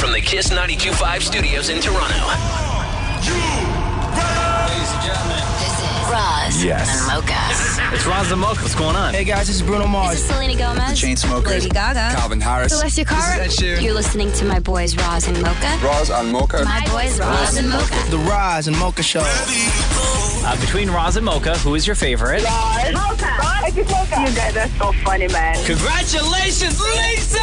from the Kiss 92.5 studios in Toronto. Ladies and gentlemen, This is Roz and Mocha. it's Roz and Mocha. What's going on? Hey guys, this is Bruno Mars. This is Selena Gomez. Chainsmokers. Lady Gaga. Calvin Harris. Celestia Cara. This is Ed Sheeran. You're listening to my boys Roz and Mocha. Roz and Mocha. My boys Roz and Mocha. The Roz and Mocha Show. Between Roz and Mocha, who is your favorite? Mocha. I just Mocha. You guys are so funny, man. Congratulations, Lisa!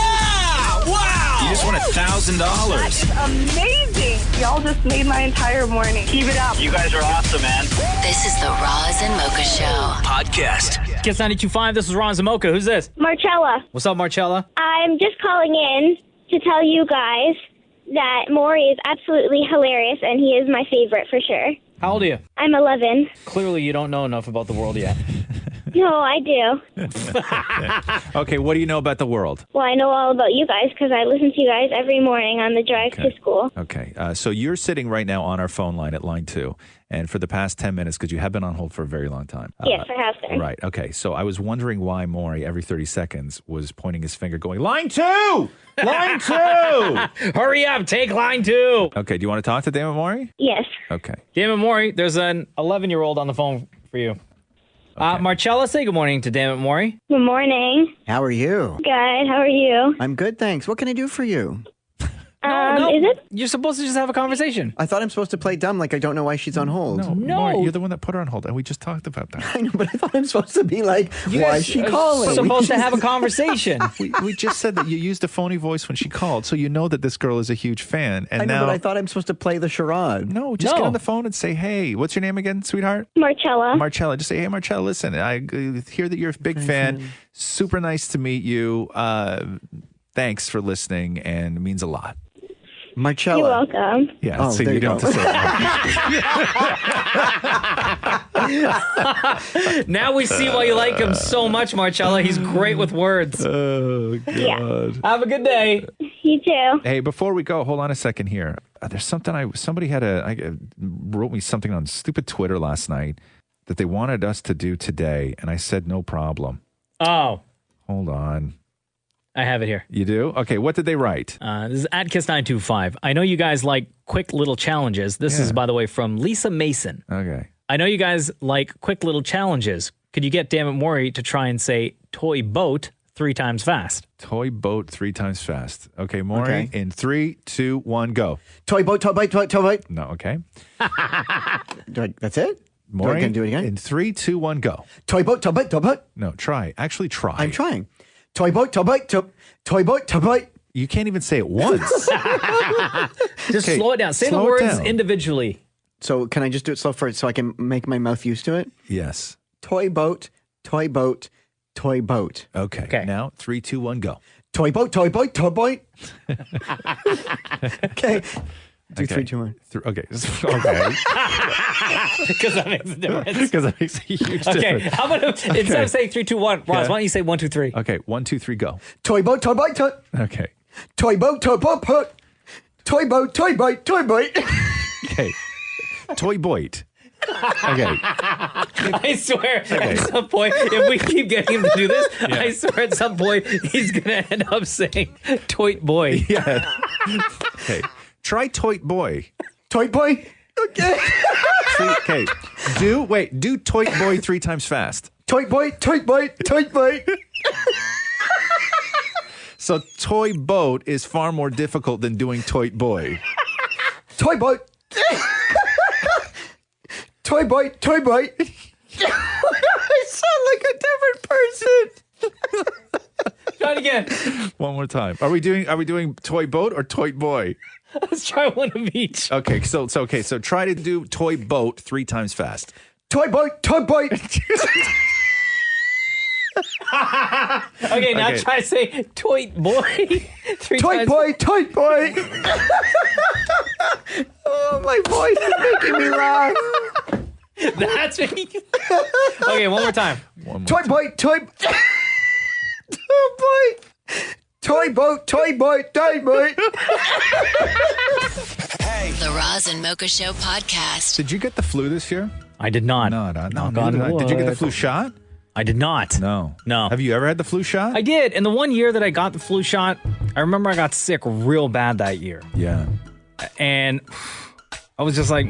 Wow! You just won $1,000. That's amazing. Y'all just made my entire morning. Keep it up. You guys are awesome, man. This is the Roz and Mocha Show. Podcast. Kiss 92.5, this is Roz and Mocha. Who's this? Marcella, What's up, Marcella? I'm just calling in to tell you guys that Maury is absolutely hilarious and he is my favorite for sure. How old are you? I'm 11. Clearly, you don't know enough about the world yet. No, I do. Okay, what do you know about the world? Well, I know all about you guys because I listen to you guys every morning on the drive to school. Okay, so you're sitting right now on our phone line at line 2, and for the past 10 minutes, because you have been on hold for a very long time. Yes, I have been. Right, okay, so I was wondering why Maury, every 30 seconds, was pointing his finger going, line 2! Line 2! Hurry up, take line 2. Okay, do you want to talk to Damon Maury? Yes. Okay. Damon Maury, there's an 11-year-old on the phone for you. Marcella, say good morning to Damon Maury. Good morning. How are you? Good. How are you? I'm good, thanks. What can I do for you? Is it? You're supposed to just have a conversation. I thought I'm supposed to play dumb, like I don't know why she's on hold. No, Maury, you're the one that put her on hold, and we just talked about that. I know, but I thought I'm supposed to be like, why is she calling? Supposed to have a conversation. We just said that you used a phony voice when she called, so you know that this girl is a huge fan. And I know, now, but I thought I'm supposed to play the charade. No, just get on the phone and say, hey, what's your name again, sweetheart? Marcella. Marcella. Just say, hey, Marcella, listen, I hear that you're a big fan. Super nice to meet you. Thanks for listening, and it means a lot. Marcella. You're welcome. Yeah, so you don't have to say it. Now we see why you like him so much, Marcella. He's great with words. Oh, God. Yeah. Have a good day. You too. Hey, before we go, hold on a second here. There's something somebody wrote me something on stupid Twitter last night that they wanted us to do today, and I said no problem. Oh. Hold on. I have it here. You do? Okay, what did they write? This is at Kiss925. I know you guys like quick little challenges. This is, by the way, from Lisa Mason. Okay. I know you guys like quick little challenges. Could you get Damn It Maury to try and say toy boat 3 times fast? Toy boat 3 times fast. Okay, Maury, in 3, 2, 1, go. Toy boat, toy boat, toy boat. No, okay. That's it? Maury, Can I do it again? In 3, 2, 1, go. Toy boat, toy boat, toy boat. No, try. Actually, try. I'm trying. Toy boat, toy boat, toy boat, toy boat. You can't even say it once. Just slow it down. Say the words individually. So can I just do it slow first so I can make my mouth used to it? Yes. Toy boat, toy boat, toy boat. Okay. Now, 3, 2, 1, go. Toy boat, toy boat, toy boat. Okay. 2, 3, 2, 1. Okay. Because that makes a difference. Because that makes a huge difference. Okay. How about instead of saying 3, 2, 1, Roz, why don't you say 1, 2, 3? Okay. 1, 2, 3, go. Toy boat, toy boat, toy. Okay. Toy boat, toy boat, toy. Toy boat, toy boat, toy boat. Okay. Toy boat. Okay. I swear, at some point, if we keep getting him to do this, I swear at some point he's going to end up saying toy boy. Yeah. Okay. Try toy boy. Toy boy. Okay. Okay. Do toy boy 3 times fast. Toy boy, toy boy, toy boy. So toy boat is far more difficult than doing toy boy. Toy boat. Toy boy, toy boy. I sound like a different person. Try it again. One more time. Are we doing toy boat or toy boy? Let's try one of each. Okay, so try to do toy boat 3 times fast. Toy boat, toy boat. Okay, now try to say toy boy 3 toy times. Boy, toy boy. Oh, my voice is making me laugh. That's me. Okay, one more time. Toy boy, toy. Toy boy. Toy boat, toy boat, toy boat. The Roz and Mocha Show podcast. Did you get the flu this year? I did not. No. Knock on Did you get the wood. flu shot? I did not. No. No. Have you ever had the flu shot? I did. And the one year that I got the flu shot, I remember I got sick real bad that year. Yeah. And I was just like,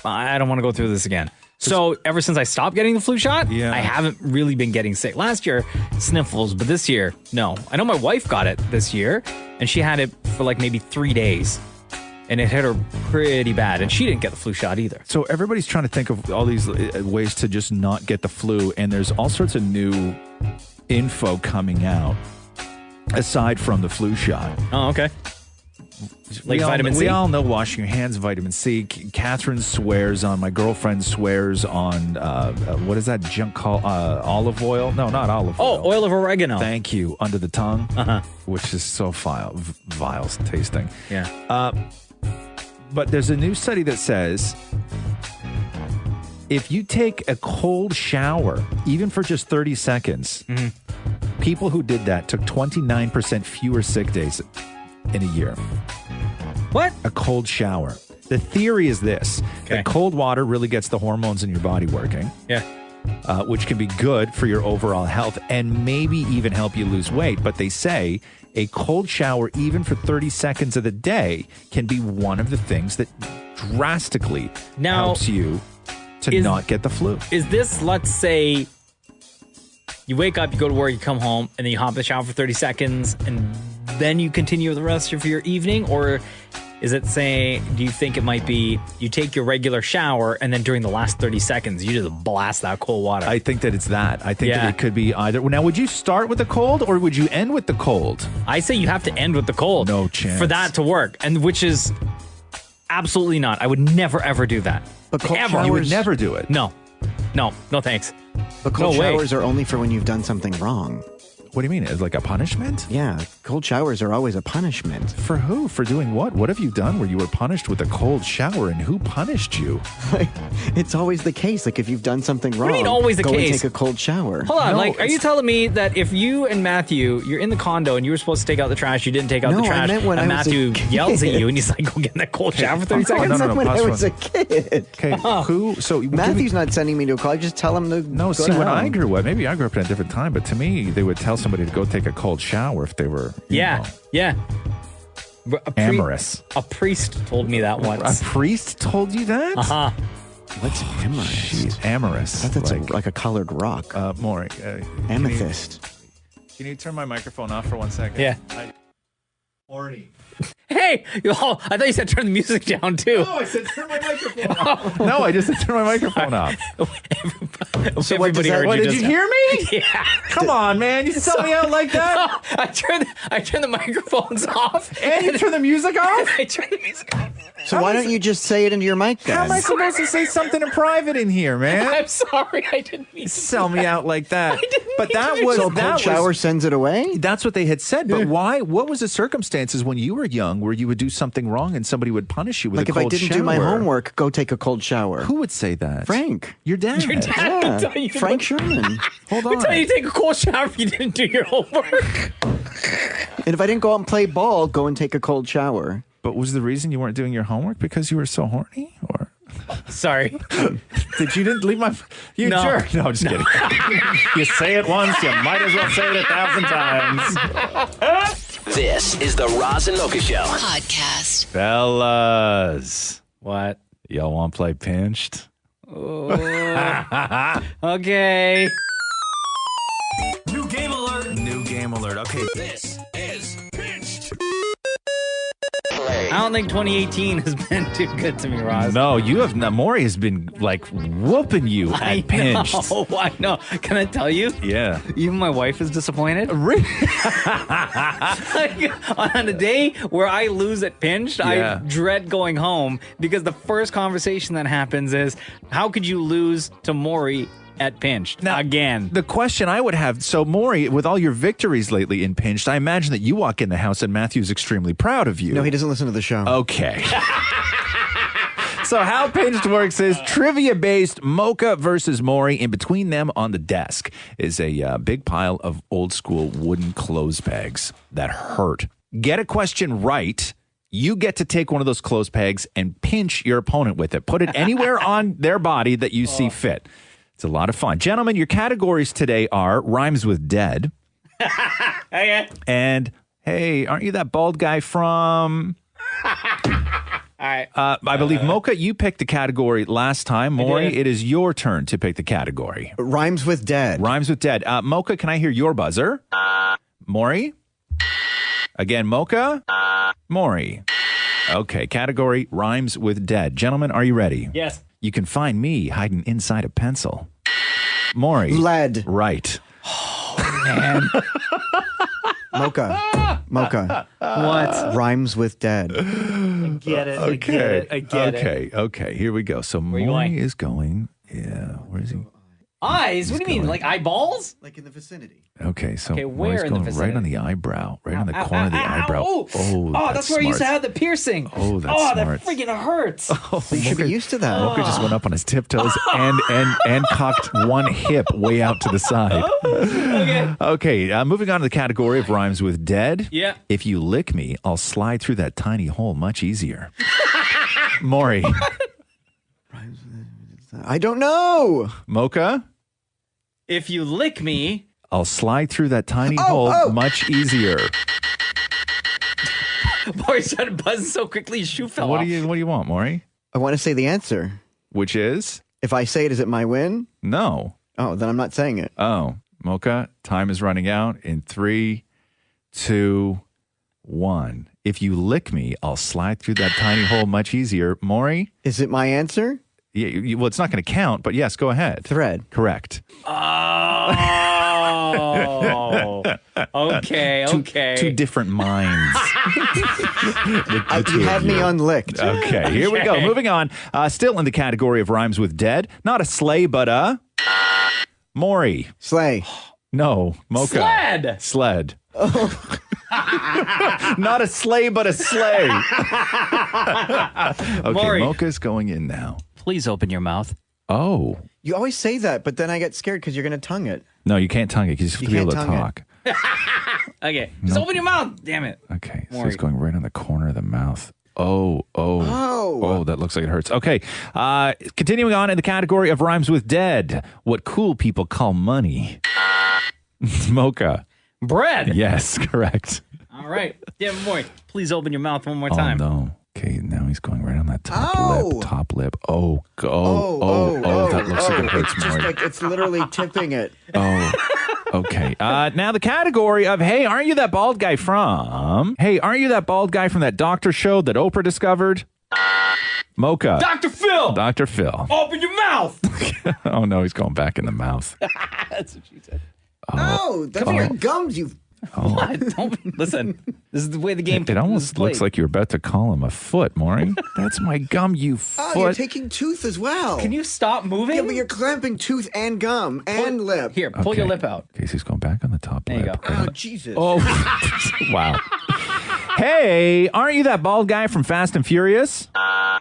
I don't want to go through this again. So ever since I stopped getting the flu shot, I haven't really been getting sick. Last year, sniffles, but this year, no. I know my wife got it this year, and she had it for like maybe 3 days. And it hit her pretty bad. And she didn't get the flu shot either. So everybody's trying to think of all these ways to just not get the flu. And there's all sorts of new info coming out aside from the flu shot. Oh, okay. Like vitamin C? We all know washing your hands, vitamin C. Catherine swears on, my girlfriend swears on, what is that junk called? Olive oil? No, not olive oil. Oh, oil of oregano. Thank you. Under the tongue, which is so vile tasting. Yeah. But there's a new study that says if you take a cold shower, even for just 30 seconds, people who did that took 29% fewer sick days in a year. What? A cold shower. The theory is this. That cold water really gets the hormones in your body working. Yeah. Which can be good for your overall health and maybe even help you lose weight. But they say a cold shower, even for 30 seconds of the day, can be one of the things that drastically helps you to not get the flu. Is this, let's say, you wake up, you go to work, you come home, and then you hop in the shower for 30 seconds, and then you continue the rest of your evening? Or is it saying, do you think it might be you take your regular shower and then during the last 30 seconds, you just blast that cold water? I think that it's that. I think that it could be either. Now, would you start with the cold or would you end with the cold? I say you have to end with the cold. No chance. For that to work. And which is absolutely not. I would never, ever do that. But cold ever. showers- You would never do it. No, thanks. But cold No way. showers are only for when you've done something wrong. What do you mean? It's like a punishment? Yeah, cold showers are always a punishment. For who? For doing what? What have you done where you were punished with a cold shower, and who punished you? It's always the case. Like if you've done something wrong, What do you mean always the go case? and take a cold shower. Hold on, No, like, are you telling me that if you and Matthew, you're in the condo and you were supposed to take out the trash, you didn't take out No, the I trash, meant when and I was a Matthew kid. yells at you and he's like, go get in that cold shower for 30 seconds? When I pause was a kid. Okay, who? So Matthew's not sending me to a call. I just tell him to No, go see, to when hell. I grew up, maybe I grew up in a different time, but to me, they would tell somebody to go take a cold shower if they were, you know, Yeah. amorous. A priest told me that A once. priest told you that? Uh-huh. What's amorous? Jeez, amorous. That's like a colored rock. Maury. Amethyst. Can you turn my microphone off for 1 second? Yeah. Horny. Hey! Oh, I thought you said turn the music down, too. No, I said turn my microphone off. No, I just said turn my microphone off. So everybody heard What, you did just you hear me? Yeah. Come on, man. You sell me out like that? I turned the microphones off. And you turn the music off? I turned the music off. So why don't you just say it into your mic then? How am I supposed to say something in private in here, man? I'm sorry, I didn't mean to. Sell me out like that. But that to. was So a that cold shower was, sends it away? that's what they had said. But why? What was the circumstances when you were young where you would do something wrong and somebody would punish you with Like a if I cold didn't do my shower? homework, go take a cold shower. Who would say that? Frank. Your dad. Your dad Yeah. would tell you to Frank go- Sherman. Hold would on. tell you to take a cold shower if you didn't do your homework. And if I didn't go out and play ball, go and take a cold shower. But was the reason you weren't doing your homework because you were so horny? Or Sorry. did you didn't leave my you No. jerk? No, I'm just kidding. You say it once, you might as well say it 1,000 times. This is the Roz and Mocha Show. Podcast. Fellas. What? Y'all want to play Pinched? Okay. New game alert. New game alert. Okay. This is Pinched. I don't think 2018 has been too good to me, Roz. No, you have not. Maury has been like whooping you at Pinched. I know. Can I tell you? Yeah. Even my wife is disappointed. Really? On a day where I lose at Pinched, Yeah. I dread going home because the first conversation that happens is, how could you lose to Maury at Pinched again? The question I would have, so Maury, with all your victories lately in Pinched, I imagine that you walk in the house and Matthew's extremely proud of you. No, he doesn't listen to the show. Okay. So how Pinched works is trivia-based Mocha versus Maury. In between them on the desk is a big pile of old-school wooden clothes pegs that hurt. Get a question right, you get to take one of those clothes pegs and pinch your opponent with it. Put it anywhere on their body that you see fit. It's a lot of fun. Gentlemen, your categories today are rhymes with dead. Okay. And, hey, aren't you that bald guy from... All right. I believe, Mocha, you picked the category last time. Maury, it is your turn to pick the category. Rhymes with dead. Rhymes with dead. Mocha, can I hear your buzzer? Maury? Again, Mocha? Maury. Okay, category rhymes with dead. Gentlemen, are you ready? Yes. You can find me hiding inside a pencil. Maury. Lead. Right. Man. Mocha. What? Rhymes with dead. I get it. I get it. Okay. Here we go. So you Maury going? is going. Yeah. Where is he? Eyes? What do you mean? going. Like eyeballs? Like in the vicinity. Okay. So Okay, where Maury's in the going right on vicinity? the eyebrow, right on the corner of the eyebrow. Ow. Oh, that's where I used to smart. have the piercing. Oh, that's that smart. freaking hurts. You should be used to that. Mocha just went up on his tiptoes and cocked one hip way out to the side. Okay, moving on to the category of rhymes with dead. Yeah. If you lick me, I'll slide through that tiny hole much easier. Maury. I don't know. Mocha, If you lick me, I'll slide through that tiny hole much easier. boy, started buzzing so quickly, his shoe fell What off. do you want, Maury? I want to say the answer. Which is? If I say it, is it my win? No. Oh, then I'm not saying it. Oh, Mocha, time is running out in 3, 2, 1. If you lick me, I'll slide through that tiny hole much easier. Maury? Is it my answer? Yeah, well, it's not going to count, but yes, go ahead. Thread. Correct. Oh. Okay. Two different minds. You had me unlicked. Okay, here we go. Moving on. Still in the category of rhymes with dead. Not a sleigh, but a... Maury. Slay. No, Mocha. Sled. Not a sleigh, but a sleigh. Okay, Maury. Mocha's going in now. Please open your mouth. Oh. You always say that, but then I get scared because you're going to tongue it. No, you can't tongue it because you have to be able to can't tongue talk. Okay. Just open your mouth. Damn it. Okay, so Maury. it's going right on the corner of the mouth. Oh, that looks like it hurts. Okay, continuing on in the category of rhymes with dead. What cool people call money. Mocha. Bread. Yes, correct. All right. Damn, Maury. Please open your mouth one more time. Oh, no. Okay, now he's going right on that top lip. Oh, that looks like it hurts, It's just Maury. like it's literally tipping it. Oh, okay. Now the category of, hey, aren't you that bald guy from? Hey, aren't you that bald guy from that doctor show that Oprah discovered? Mocha. Dr. Phil. Dr. Phil. Open your mouth. Oh, no, he's going back in the mouth. That's what she said. Oh, that's your gums, you... What? Don't listen. This is the way the game. It almost looks like you're about to call him a foot, Maury. That's my gum, you foot. Oh, you're taking tooth as well. Can you stop moving? Yeah, but you're clamping tooth and gum and lip. Here, pull your lip out. Casey's going back on the top There you lip. go. Oh, Jesus. Oh, wow. Hey, aren't you that bald guy from Fast and Furious?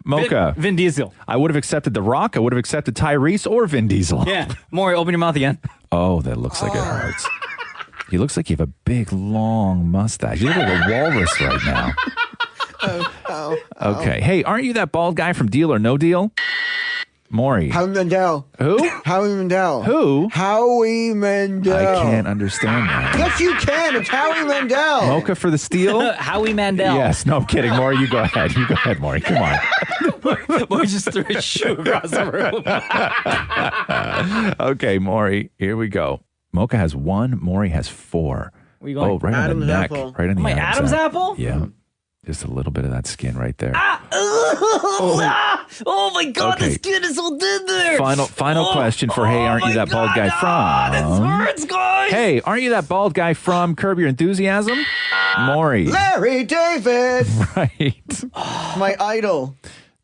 Mocha. Vin Diesel. I would have accepted The Rock. I would have accepted Tyrese or Vin Diesel. Yeah. Maury, open your mouth again. Oh, that looks like it hurts. He looks like you have a big, long mustache. You look like a walrus right now. Okay. Hey, aren't you that bald guy from Deal or No Deal? Maury. Howie Mandel. Who? Howie Mandel. Who? Howie Mandel. I can't understand that. Yes, you can. It's Howie Mandel. Mocha for the steal? Howie Mandel. Yes. No, I'm kidding. Maury, you go ahead. You go ahead, Maury. Come on. Maury just threw his shoe across the room. Okay, Maury, here we go. Mocha has 1. Maury has 4. Where you going? Oh, right on Adam's the neck. apple. Right on the My Adam's apple? Yeah. Just a little bit of that skin right there. Oh my God, Okay. the skin is so tender. Final question for Hey, aren't you that bald guy from? This hurts, guys. Hey, aren't you that bald guy from Curb Your Enthusiasm? Maury. Larry David. Right. My idol.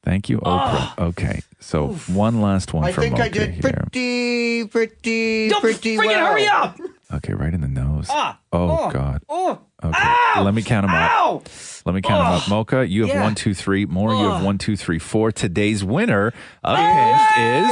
Thank you, Oprah. Okay. So one last one I for think Mocha I did here. pretty Don't freaking freaking hurry up. Okay, right in the nose. Ah. Oh, God. Oh. Okay. Ow. Let me count them up. Ow. Let me count them up. Mocha, you have Yeah. 1, 2, 3. Maury, you have 1, 2, 3, 4. Today's winner of Pinched is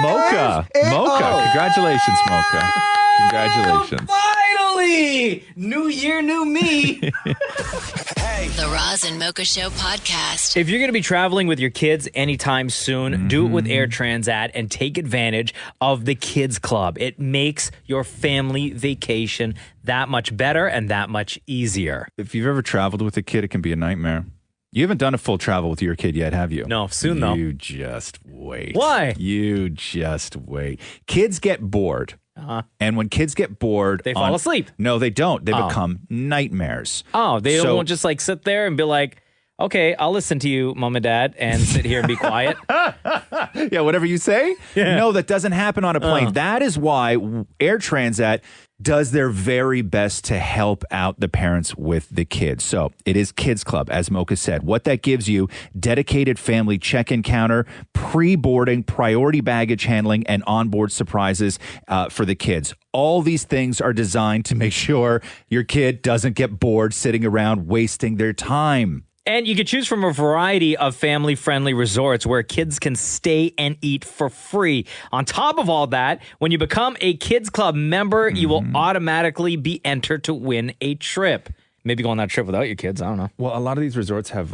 Mocha. Mocha. Congratulations, Mocha. Congratulations. Finally. Golly! New year, new me. The Roz and Mocha Show podcast. If you're going to be traveling with your kids anytime soon, do it with Air Transat and take advantage of the Kids Club. It makes your family vacation that much better and that much easier. If you've ever traveled with a kid, it can be a nightmare. You haven't done a full travel with your kid yet, have you? No, soon though. You just wait. Why? You just wait. Kids get bored. And when kids get bored, They fall asleep. No, they don't. They become nightmares. Oh, they won't just like sit there and be like, okay, I'll listen to you, mom and dad, and sit here and be quiet. Yeah, whatever you say. Yeah. No, that doesn't happen on a plane. That is why Air Transat does their very best to help out the parents with the kids. So it is Kids Club, as Mocha said. What that gives you, dedicated family check-in counter, pre-boarding, priority baggage handling, and onboard surprises for the kids. All these things are designed to make sure your kid doesn't get bored sitting around wasting their time. And you can choose from a variety of family-friendly resorts where kids can stay and eat for free. On top of all that, when you become a Kids Club member, you will automatically be entered to win a trip. Maybe go on that trip without your kids. I don't know. Well, a lot of these resorts have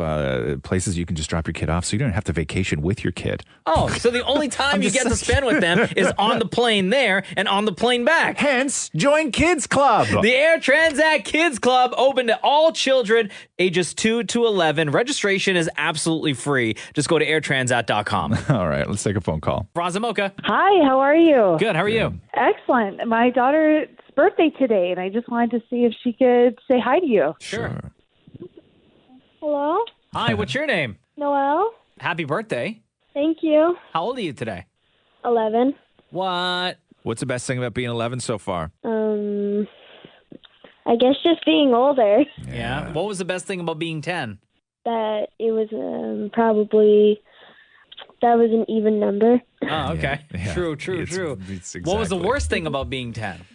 places you can just drop your kid off, so you don't have to vacation with your kid. Oh, so the only time you get to spend with them is on the plane there and on the plane back. Hence, join Kids Club. The Air Transat Kids Club, open to all children ages 2 to 11. Registration is absolutely free. Just go to airtransat.com. All right, let's take a phone call. Roz and Mocha. Hi, how are you? Good, how are you? Excellent. My daughter's birthday today, and I just wanted to see if she could say hi to you. Sure. Hello? Hi, what's your name? Noelle? Happy birthday. Thank you. How old are you today? 11. What? What's the best thing about being 11 so far? I guess just being older. Yeah. What was the best thing about being 10? That it was probably... That was an even number. Oh, okay. Yeah. True. It's What was the exactly. worst thing about being 10?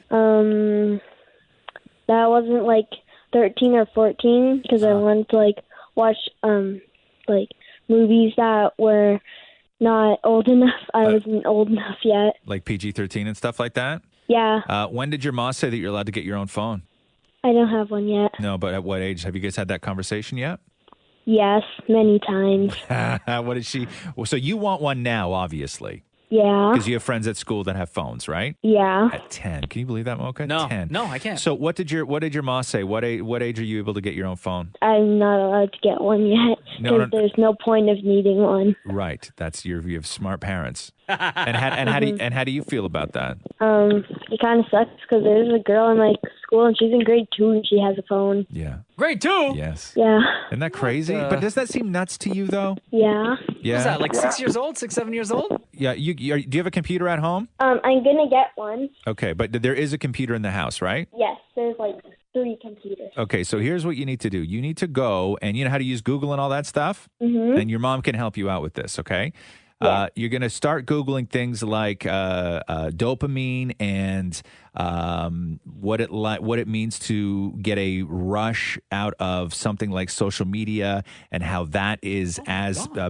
That wasn't like 13 or 14 because I wanted to like watch like movies that were not old enough. I wasn't old enough yet. Like PG-13 and stuff like that? Yeah, When did your mom say that you're allowed to get your own phone? I don't have one yet. No, but at what age? Have you guys had that conversation yet? Yes, many times. What did she? Well, so you want one now, obviously, Yeah, because you have friends at school that have phones, right? yeah. At 10. Can you believe that, Mocha? No. 10. No, I can't. So what did your mom say? What age are you able to get your own phone? I'm not allowed to get one yet No, because there's no point of needing one. Right. That's you have smart parents. and how do you feel about that? It kind of sucks because there's a girl in my school and she's in grade 2 and she has a phone. Yeah. Grade 2? Yes. Yeah, Isn't that crazy? But does that seem nuts to you though? yeah. Yeah. What's that, like 6 years old? 6, 7 years old? Yeah. Do you have a computer at home? I'm gonna get one. Okay, but there is a computer in the house, right? Yes, there's like 3 computers. Okay, so here's what you need to do. You need to go, and you know how to use Google and all that stuff? Mm-hmm. And your mom can help you out with this, okay? You're going to start Googling things like dopamine and what it means to get a rush out of something like social media and how that is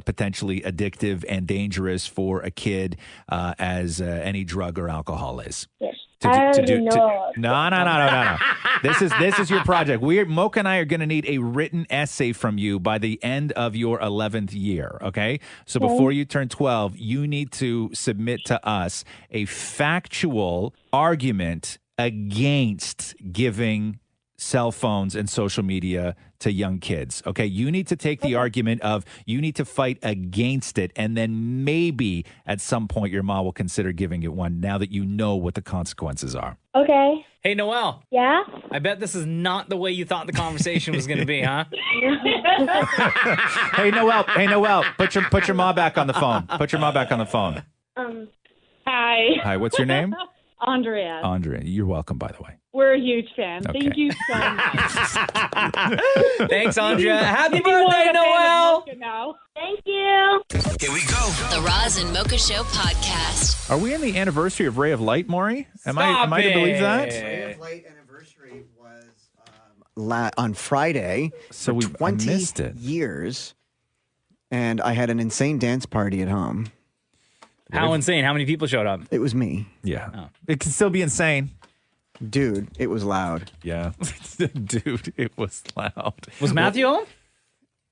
potentially addictive and dangerous for a kid as any drug or alcohol is. Yes. I already know. No. This is your project. Mocha and I are going to need a written essay from you by the end of your 11th year, okay? So before you turn 12, you need to submit to us a factual argument against giving cell phones and social media to young kids. Okay, you need to take the argument of you need to fight against it, and then maybe at some point your mom will consider giving it one now that you know what the consequences are. Okay. Hey, Noelle. Yeah? I bet this is not the way you thought the conversation was going to be, huh? Hey Noelle, put your mom back on the phone. Put your mom back on the phone. Hi. Hi, what's your name? Andrea. Andrea. You're welcome, by the way. We're a huge fan. Okay. Thank you so much. Thanks, Andrea. Happy birthday, Noelle. Thank you. Here we go. The Roz and Mocha Show podcast. Are we in the anniversary of Ray of Light, Maury? Am Stop I to believe that? Ray of Light anniversary was on Friday. So for we 20 missed it. years, and I had an insane dance party at home. How insane. How many people showed up? It was me. Yeah. It can still be insane. Dude, it was loud. Yeah. Dude, it was loud. Was Matthew home?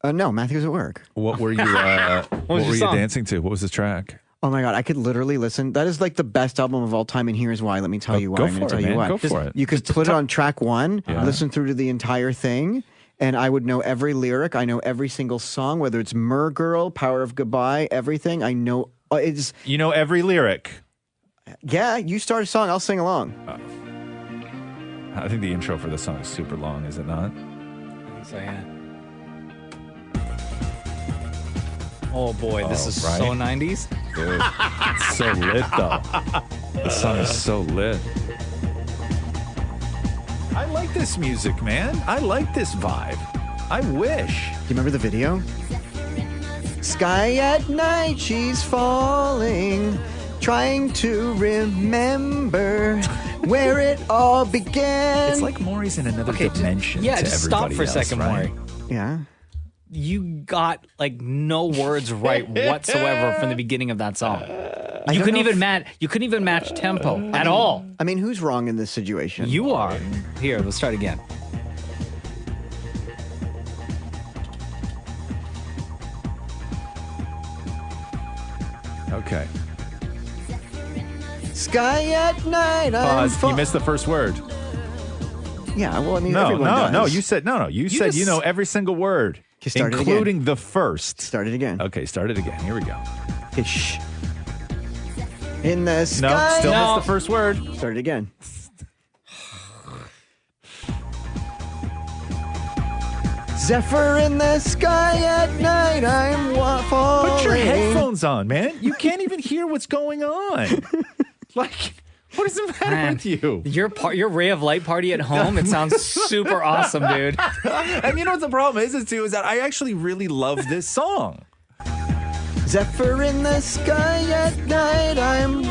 No, Matthew was at work. What were you what were you song? dancing to? What was the track? Oh my God, I could literally listen. That is like the best album of all time, and here's why. Let me tell you why. Go I'm gonna for tell it, you man. why. Go for it. You could put it on track one, listen through to the entire thing, and I would know every lyric. I know every single song, whether it's Mer Girl, Power of Goodbye, everything. I know. It's You know every lyric. Yeah, you start a song, I'll sing along. I think the intro for the song is super long, is it not? So yeah. Oh boy, this is right? so 90s. Dude, it's so lit though. The song is so lit. I like this music, man. I like this vibe. I wish. Do you remember the video? Sky at night, she's falling, trying to remember where it all began. It's like Maury's in another dimension. Yeah, to just stop everybody for a else, second, right? Maury. Yeah. You got like no words right whatsoever from the beginning of that song. You couldn't even match tempo at all. I mean, who's wrong in this situation? You are. Here, let's start again. Okay. Sky at night. Pause. You missed the first word. Yeah, well, I mean, No, everyone does. no. You said no. You said just- you know every single word, Okay, start it including the first. Start it again. Okay, start it again. Here we go. Okay, shh. In the No, sky. still No. missed the first word. Start it again. Zephyr in the sky at night, I'm falling. Put your headphones on, man. You can't even hear what's going on. Like, what is the matter Man, with you? Your ray of light party at home, it sounds super awesome, dude. And you know what the problem is that I actually really love this song. Zephyr in the sky at night, I'm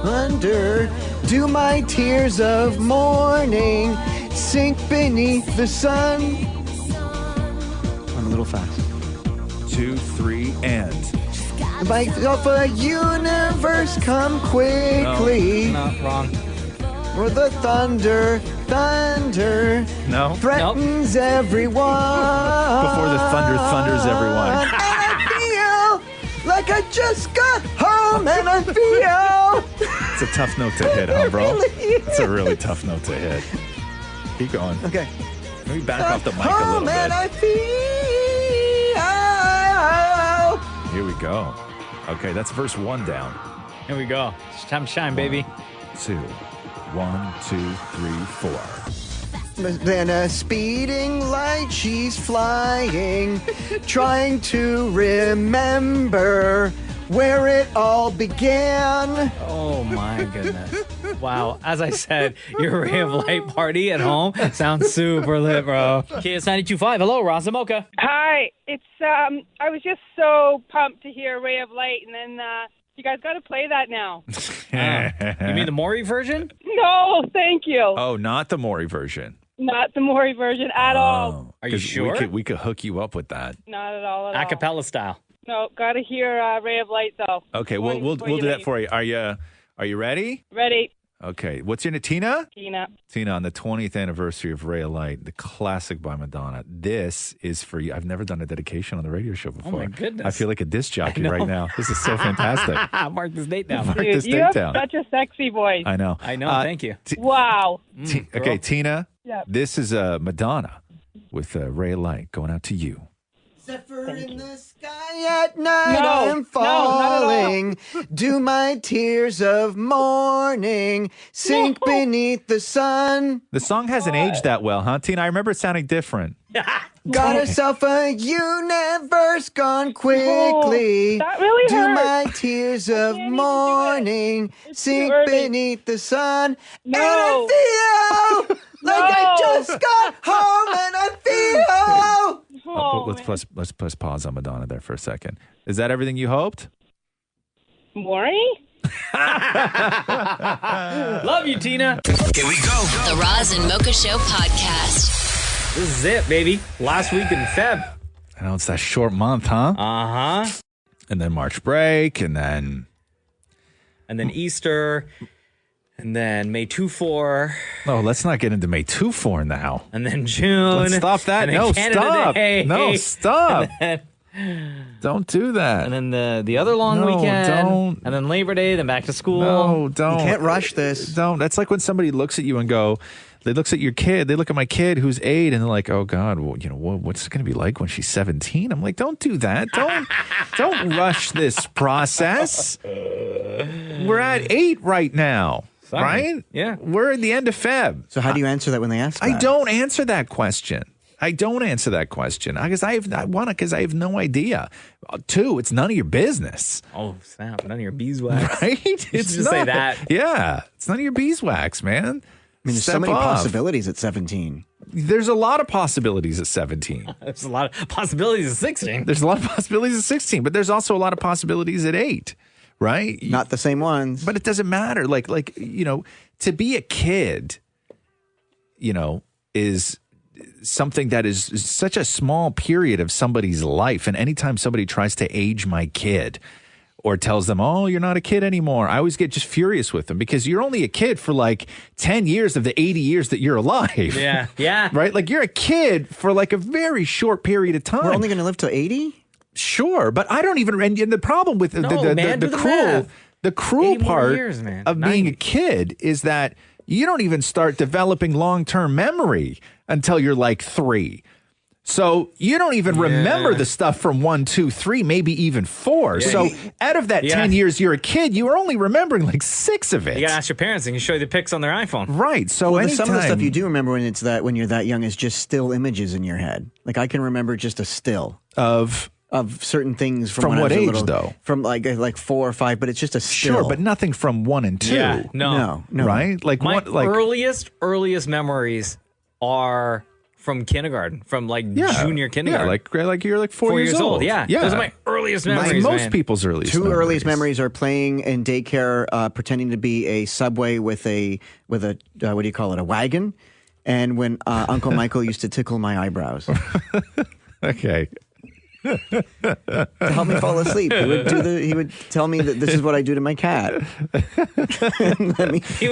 under. Do my tears of mourning sink beneath the sun? I'm a little fast. 2, 3, and. Like of a universe, come quickly. No, wrong. Or the thunder No. threatens everyone. Before the thunder thunders everyone. And I feel like I just got home, and I feel. It's a tough note to hit, huh, bro? Really? It's a really tough note to hit. Keep going. Okay. Maybe back off the mic a Home, little and I bit. feel. Here we go. Okay, that's verse 1 down. Here we go. It's time to shine, baby. 2, 1, 2, 3, 4. Then a speeding light, she's flying, trying to remember where it all began. Oh my goodness. Wow. As I said, your ray of light party at home sounds super lit, bro. KS 92.5. Hello, Roz and Mocha. Hi. It's I was just so pumped to hear Ray of Light, and then you guys got to play that now. You mean the Maury version? No, thank you. Oh, not the Maury version. Not the Maury version at all. Oh, Are you 'cause sure? We could hook you up with that. Not at all. At all. Acapella style. No, got to hear Ray of Light though. Okay, Before we'll you do that leave. for you. Are you ready? Ready, Okay. What's your name? Tina? Tina. Tina, on the 20th anniversary of Ray of Light, the classic by Madonna. This is for you. I've never done a dedication on the radio show before. Oh, my goodness. I feel like a disc jockey know. right now. This is so fantastic. Mark this date down. Mark Dude, this you date have down. such a sexy voice. I know. I know. Thank you. Wow. Okay, Tina. Yep. This is Madonna with Ray of Light going out to you. Zephyr in the sky at night, No, I'm no, not at all. falling. Do my tears of mourning sink beneath the sun? The song hasn't aged that well, huh, Tina? I remember it sounding different. Got herself a universe gone quickly. that really Do hurt. my tears of can't even do it. mourning It's sink too early. beneath the sun? No. And I feel like I No. just got home, and I feel. Oh, Let's press pause on Madonna there for a second. Is that everything you hoped? Maury? Love you, Tina. Here we go. The Roz and Mocha Show podcast. This is it, baby. Last week in Feb. I know it's that short month, huh? Uh-huh. And then March break, and then And then Easter. And then May 2-4. No, let's not get into May 2-4 now. And then June. Let's stop that. And then No, Canada stop. Day. No, stop. And Don't do that. then the other long weekend. Don't. And then Labor Day, then back to school. No, don't. You can't rush this. Don't. That's like when somebody looks at you and they look at your kid, they look at my kid who's 8 and they're like, oh God, well, what's it going to be like when she's 17? I'm like, don't do that. Don't rush this process. We're at 8 right now. Sorry. Right? Yeah. We're at the end of Feb. So how do you answer that when they ask that? I don't answer that question. Because I have no idea. 2, it's none of your business. Oh, snap. None of your beeswax. Right? It's just say that. Yeah. It's none of your beeswax, man. I mean, there's so Step many off. possibilities at 17. There's a lot of possibilities at 17. There's a lot of possibilities at 16. There's a lot of possibilities at 16, but there's also a lot of possibilities at 8, right? Not the same ones. But it doesn't matter. Like to be a kid, is something that is such a small period of somebody's life. And anytime somebody tries to age my kid or tells them, oh, you're not a kid anymore, I always get just furious with them because you're only a kid for like 10 years of the 80 years that you're alive. Yeah. Yeah. Right? Like you're a kid for like a very short period of time. We're only going to live till 80? Sure, but I don't even. And the problem with No, man, do the math. the cruel 80 more part years, man. of being 90. a kid is that you don't even start developing long-term memory until you're like 3. So you don't even remember the stuff from 1, 2, 3, maybe even 4. Yeah. So out of that 10 years you're a kid, you are only remembering like 6 of it. You got to ask your parents. They can show you the pics on their iPhone. Right. So Well, some of the stuff anytime- you do remember when you're that young is just still images in your head. Like I can remember just a still of certain things from when I what was a age little, though? From like 4 or 5, but it's just a still. Sure, but nothing from 1 and 2. Yeah, no. Right? Like My what? Like earliest memories are from kindergarten, from like junior kindergarten. Yeah, like you're like 4 years old. Yeah. Yeah, Those are my earliest memories. Most man. people's earliest. Two memories. earliest memories are playing in daycare, pretending to be a subway with a what do you call it, a wagon, and when Uncle Michael used to tickle my eyebrows. Okay. To help me fall asleep. He would tell me that this is what I do to my cat.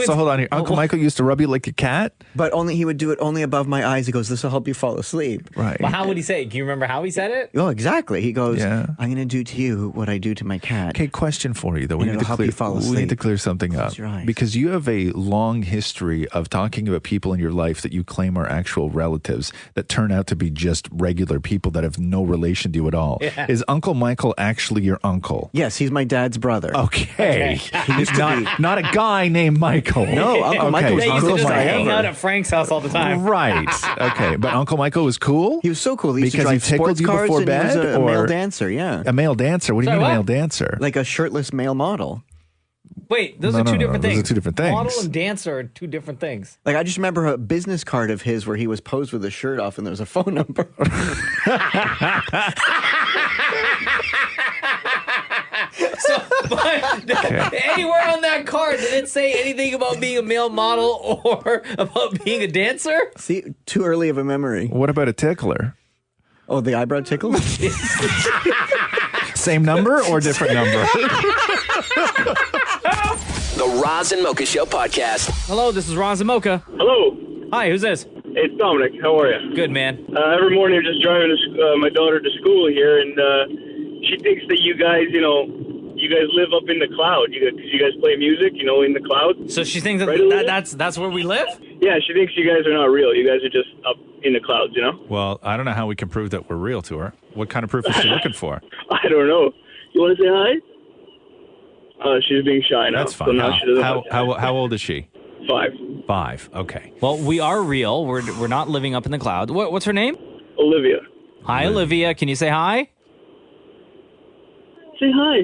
So hold on here. Uncle Michael used to rub you like a cat? But he would do it only above my eyes. He goes, this will help you fall asleep. Right. Well, how would he say it? Can you remember how he said it? Oh, exactly. He goes, Yeah. I'm going to do to you what I do to my cat. Okay, question for you though. And it'll help you fall We need asleep. to clear something up your eyes. because you have a long history of talking about people in your life that you claim are actual relatives that turn out to be just regular people that have no relation to you at all. Yeah. Is Uncle Michael actually your uncle? Yes, he's my dad's brother. Okay. He used to be. Not a guy named Michael. No, Uncle Michael was They the used to coolest just guy hang out ever. at Frank's house all the time. Right. Okay. But Uncle Michael was cool? He was so cool. He used Because to he drive tickled sports you cars before and he was bed, a male or- dancer, yeah. A male dancer? What do you Sorry, mean a male what? dancer? Like a shirtless male model. Wait, those No, are two no, different those are things. two different things. Model and dancer are two different things. Like I just remember a business card of his where he was posed with his shirt off and there was a phone number. So, but anywhere on that card, did it say anything about being a male model or about being a dancer? See, too early of a memory. What about a tickler? Oh, the eyebrow tickle? Same number or different number? The Roz and Mocha Show podcast. Hello, this is Roz Mocha. Hello, Hi, who's this? it's Dominic. How are you? Good, man. Every morning, I'm just driving my daughter to school here, and she thinks that you guys live up in the cloud. You guys play music, in the cloud. So she thinks Right, Olivia? that's where we live? Yeah, she thinks you guys are not real. You guys are just up in the clouds, Well, I don't know how we can prove that we're real to her. What kind of proof is she looking for? I don't know. You want to say hi? She's being shy now. That's fine. So now she doesn't have to. How old is she? 5. 5. Okay. Well, we are real. We're not living up in the cloud. What's her name? Olivia. Hi, Olivia. Can you say hi? Say hi.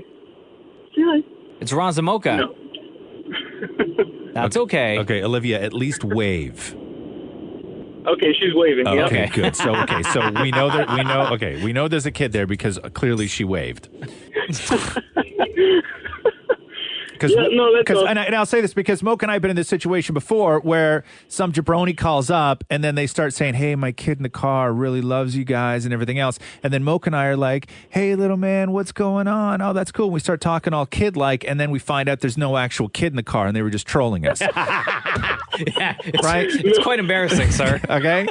Say hi. It's Roz Mocha. No. That's okay. Okay, Olivia, at least wave. Okay, she's waving. Oh, yeah. okay, good. So we know there's a kid there because clearly she waved. And I'll say this because Mocha and I have been in this situation before where some jabroni calls up and then they start saying, hey, my kid in the car really loves you guys and everything else. And then Mocha and I are like, hey, little man, what's going on? Oh, that's cool. And we start talking all kid-like, and then we find out there's no actual kid in the car and they were just trolling us. Yeah, right? It's quite embarrassing, sir. Okay?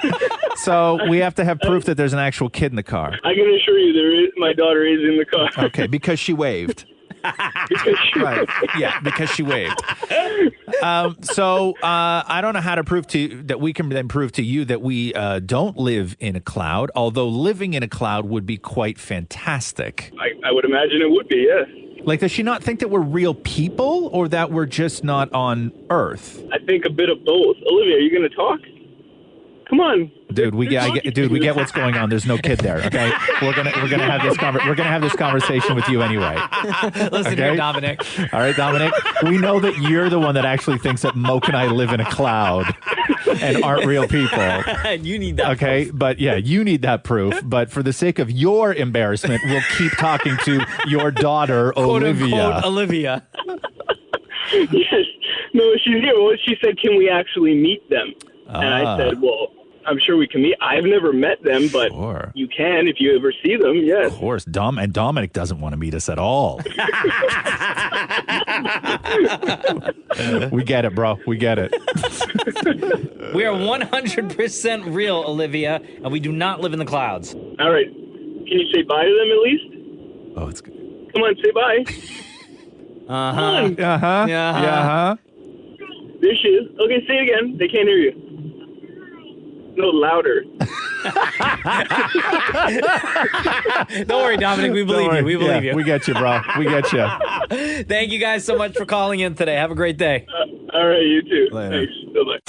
So we have to have proof that there's an actual kid in the car. I can assure you my daughter is in the car. Okay, because she waved. Right. Yeah, because she waved. So I don't know how to prove to you that we can then prove to you that we don't live in a cloud, although living in a cloud would be quite fantastic. I would imagine it would be, yeah. Like, does she not think that we're real people or that we're just not on Earth? I think a bit of both. Olivia, are you going to talk? Come on, dude. We get what's going on. There's no kid there. Okay, we're gonna have this conversation with you anyway. Listen here, Dominic. All right, Dominic. We know that you're the one that actually thinks that Mocha and I live in a cloud and aren't real people. You need that. Okay, proof. But yeah, you need that proof. But for the sake of your embarrassment, we'll keep talking to your daughter, Quote, Olivia. unquote, Olivia. Yes. No, she's here. Well, she said, "Can we actually meet them?" And I said, "Well, I'm sure we can meet. I've never met them, but you can if you ever see them, yes." Of course. Dominic doesn't want to meet us at all. We get it, bro. We get it. We are 100% real, Olivia, and we do not live in the clouds. All right. Can you say bye to them at least? Oh, it's good. Come on, say bye. Uh-huh. Uh-huh. Yeah. There she is. Okay, say it again. They can't hear you. No, louder. Don't worry, Dominic. We believe you. We believe you. We get you, bro. We get you. Thank you guys so much for calling in today. Have a great day. All right, you too. Later. Thanks. Bye-bye.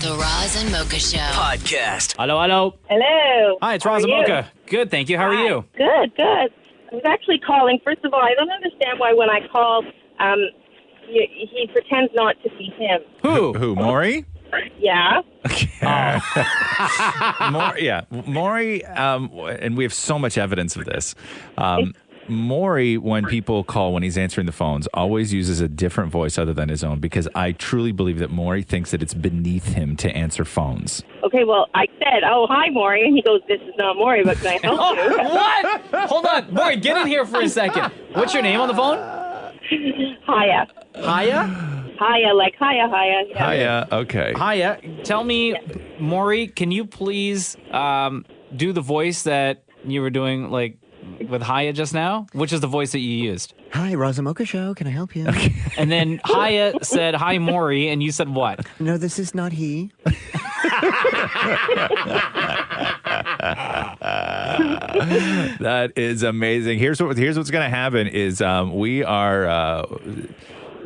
The Roz and Mocha Show. Podcast. Hello, hello. Hello. Hi, it's Roz and Mocha. Good, thank you. How are you? Good, good. I was actually calling. First of all, I don't understand why when I call, he pretends not to be him. Who? Maury? Yeah. Maury, and we have so much evidence of this. Maury, when people call, when he's answering the phones, always uses a different voice other than his own because I truly believe that Maury thinks that it's beneath him to answer phones. Okay, well, I said, "Oh, hi, Maury," and he goes, "This is not Maury, but can I help you?" What? Hold on. Maury, get in here for a second. What's your name on the phone? Hiya. Hiya? Hiya, like hiya. Yeah. Hiya, okay. Hiya. Tell me, Maury, can you please do the voice that you were doing, like, with Hiya just now? Which is the voice that you used? Hi, Roz and Mocha Show. Can I help you? And then Hiya said, "Hi, Maury," and you said what? No, this is not he. That is amazing. Here's what's going to happen is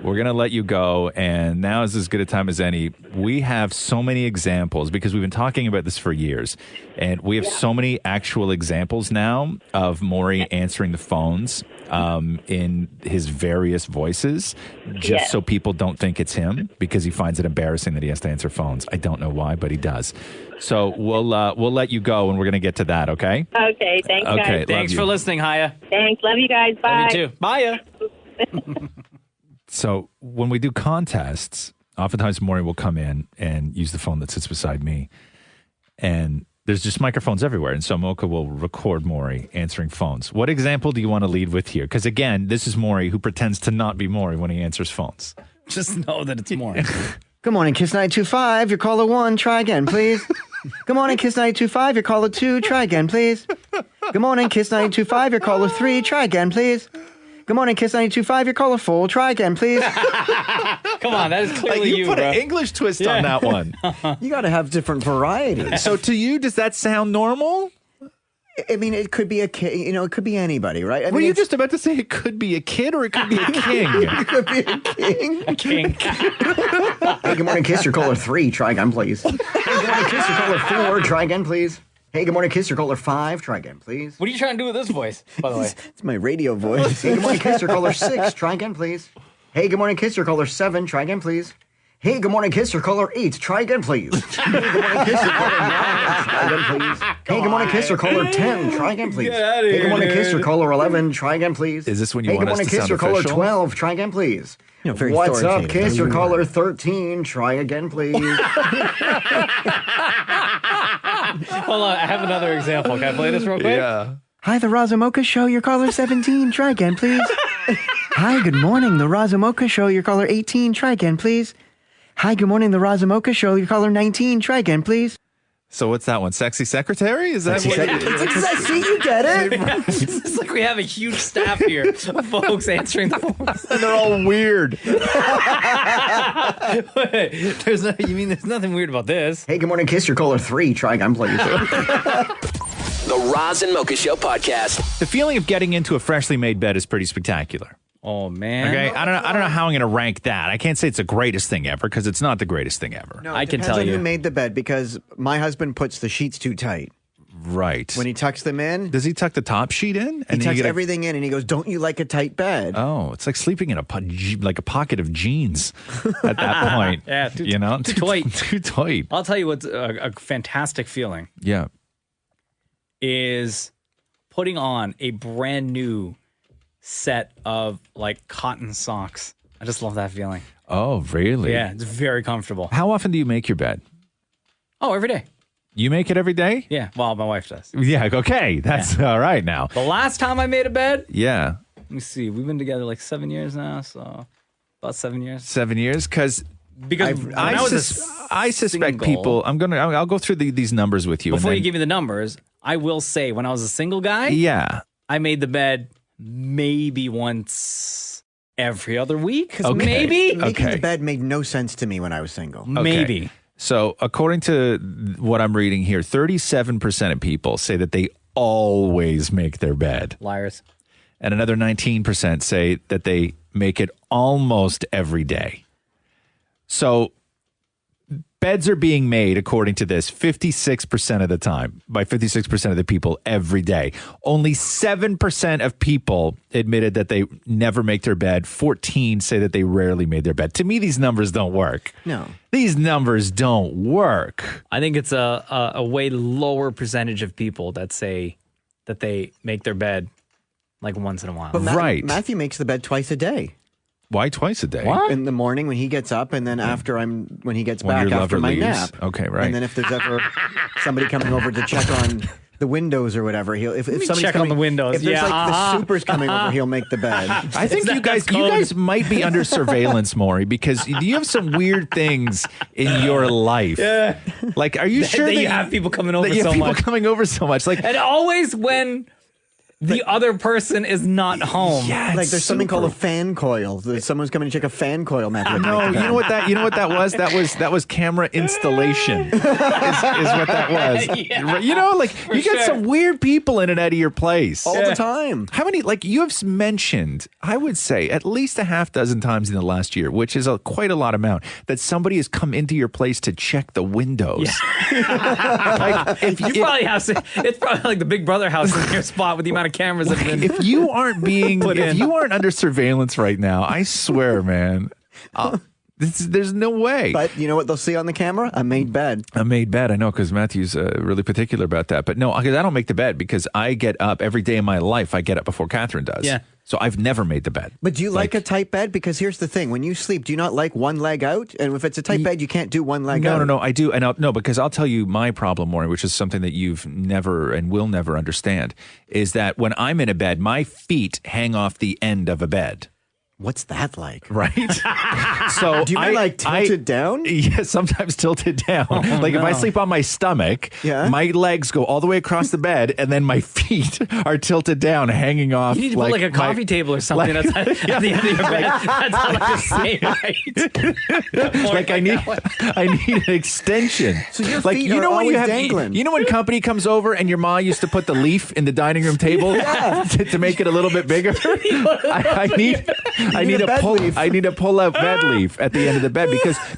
we're going to let you go, and now is as good a time as any. We have so many examples because we've been talking about this for years, and we have so many actual examples now of Maury answering the phones in his various voices, just so people don't think it's him because he finds it embarrassing that he has to answer phones. I don't know why, but he does. So we'll let you go, and we're going to get to that, okay? Okay, thanks, guys. Okay, Thanks for listening, Hiya. Thanks, love you guys. Bye. Love you too. Bye. So when we do contests, oftentimes Maury will come in and use the phone that sits beside me. And there's just microphones everywhere. And so Mocha will record Maury answering phones. What example do you want to lead with here? Because again, this is Maury who pretends to not be Maury when he answers phones. Just know that it's Maury. Good morning, Kiss 925. You're caller 1. Try again, please. Good morning, Kiss 925. You're caller 2. Try again, please. Good morning, Kiss 925. You're caller 3. Try again, please. Good morning, Kiss 925. You're caller 4. Try again, please. Come on, that is clearly you put bro. an English twist on that one. You got to have different varieties. So to you, does that sound normal? I mean, it could be a kid. You know, it could be anybody, right? Were you just about to say it could be a kid or it could be a king? It could be a king. A king. Hey, good morning, Kiss. You're caller 3. Try again, please. Hey, good morning, Kiss. You're caller 4. Try again, please. Hey, good morning, Kiss. You're caller 5. Try again, please. What are you trying to do with this voice, by the way? It's my radio voice. Hey, good morning, Kiss. You're caller 6. Try again, please. Hey, good morning, Kiss. You're caller 7. Try again, please. Hey, good morning, Kiss. Your caller 8. Try again, please. Hey, good morning, Kiss. Your caller 9. Try again, please. Hey, good morning, Kiss. Your caller 10. Try again, please. Hey, good morning, Kiss. Your caller 11. Try again, please. Is this when you hey, want good us morning, to Kiss. sound Your caller official? 12. Try again, please. Very What's up, authoritative. Kiss? Your caller 13. Try again, please. Hold on, I have another example. Can I play this real quick? Yeah. Hi, the Roz Mocha Show. Your caller 17. Try again, please. Hi, good morning. The Roz Mocha Show. Your caller 18. Try again, please. Hi, good morning. The Roz Mocha Show. Your caller 19. Try again, please. So what's that one? Sexy secretary? Is that what I see you get it. It's like we have a huge staff here of folks answering the phones. And they're all weird. Wait, you mean there's nothing weird about this? Hey, good morning, Kiss. Your caller 3. Try again, please. The Roz and Mocha Show podcast. The feeling of getting into a freshly made bed is pretty spectacular. Oh, man. Okay, I don't know how I'm going to rank that. I can't say it's the greatest thing ever because it's not the greatest thing ever. No, I can tell on you. who made the bed because my husband puts the sheets too tight. Right. When he tucks them in, Does he tuck the top sheet in? he tucks everything in and he goes, don't you like a tight bed? Oh, it's like sleeping in a pocket of jeans at that point. Yeah, too tight. Too tight. I'll tell you what's a fantastic feeling Yeah. is putting on a brand new set of like cotton socks. I just love that feeling. Oh, really? Yeah, it's very comfortable. How often do you make your bed? Oh, every day. You make it every day? Yeah, well, my wife does. Yeah, okay. That's all right now. The last time I made a bed, Yeah. let me see, we've been together like 7 years now, so about 7 years. 7 years? Because I suspect people, I'll go through these numbers with you. Before you give me the numbers, I will say when I was a single guy, Yeah. I made the bed maybe once every other week. Okay. Maybe. Making the bed made no sense to me when I was single. Maybe. So, according to what I'm reading here, 37% of people say that they always make their bed. Liars. And another 19% say that they make it almost every day. So, beds are being made, according to this, 56% of the time, by 56% of the people every day. Only 7% of people admitted that they never make their bed. 14 say that they rarely made their bed. To me, these numbers don't work. No. These numbers don't work. I think it's a way lower percentage of people that say that they make their bed like once in a while. But Right. Matthew makes the bed twice a day. Why twice a day? In the morning when he gets up, and then when he gets When back your after lover my leaves. nap. Okay, right. And then if there's ever somebody coming over to check on the windows or whatever, if somebody's check on coming, the windows. If there's Yeah, like the supers coming over, he'll make the bed. I think you guys might be under surveillance, Maury, because you have some weird things in your life. Yeah. Like, are you sure that that you have people coming over that you have so people much? coming over so much? Like, And always when the other person is not home. yeah, Like there's something called a fan coil. Someone's coming to check a fan coil, Matthew. No, you know what that was? That was camera installation. is what that was. Yeah, you know, like you get sure. some weird people in and out of your place all the time. How many? Like you have mentioned, I would say at least a half dozen times in the last year, which is quite a lot amount, that somebody has come into your place to check the windows. Yeah. Probably have to, it's probably like the Big Brother house in your spot with the amount of cameras that have been. If you aren't under surveillance right now, I swear, man, there's no way. But you know what they'll see on the camera? A made bed. A made bed, I know, because Matthew's really particular about that. But no, because I don't make the bed because I get up every day of my life. I get up before Catherine does. Yeah. So I've never made the bed. But do you like a tight bed? Because here's the thing. When you sleep, do you not like one leg out? And if it's a tight bed, you can't do one leg out. No, I do. And because I'll tell you my problem, Maury, which is something that you've never and will never understand, is that when I'm in a bed, my feet hang off the end of a bed. What's that like? Right? So do you mean tilted down? Yeah, sometimes tilted down. If I sleep on my stomach, my legs go all the way across the bed, and then my feet are tilted down, hanging off. You need to put like a coffee table or something at the end of your bed. That's not like the same height. Like I need an extension. So your feet are always dangling. You know when company comes over and your ma used to put the leaf in the dining room table to make it a little bit bigger? I need a pull-out bed leaf at the end of the bed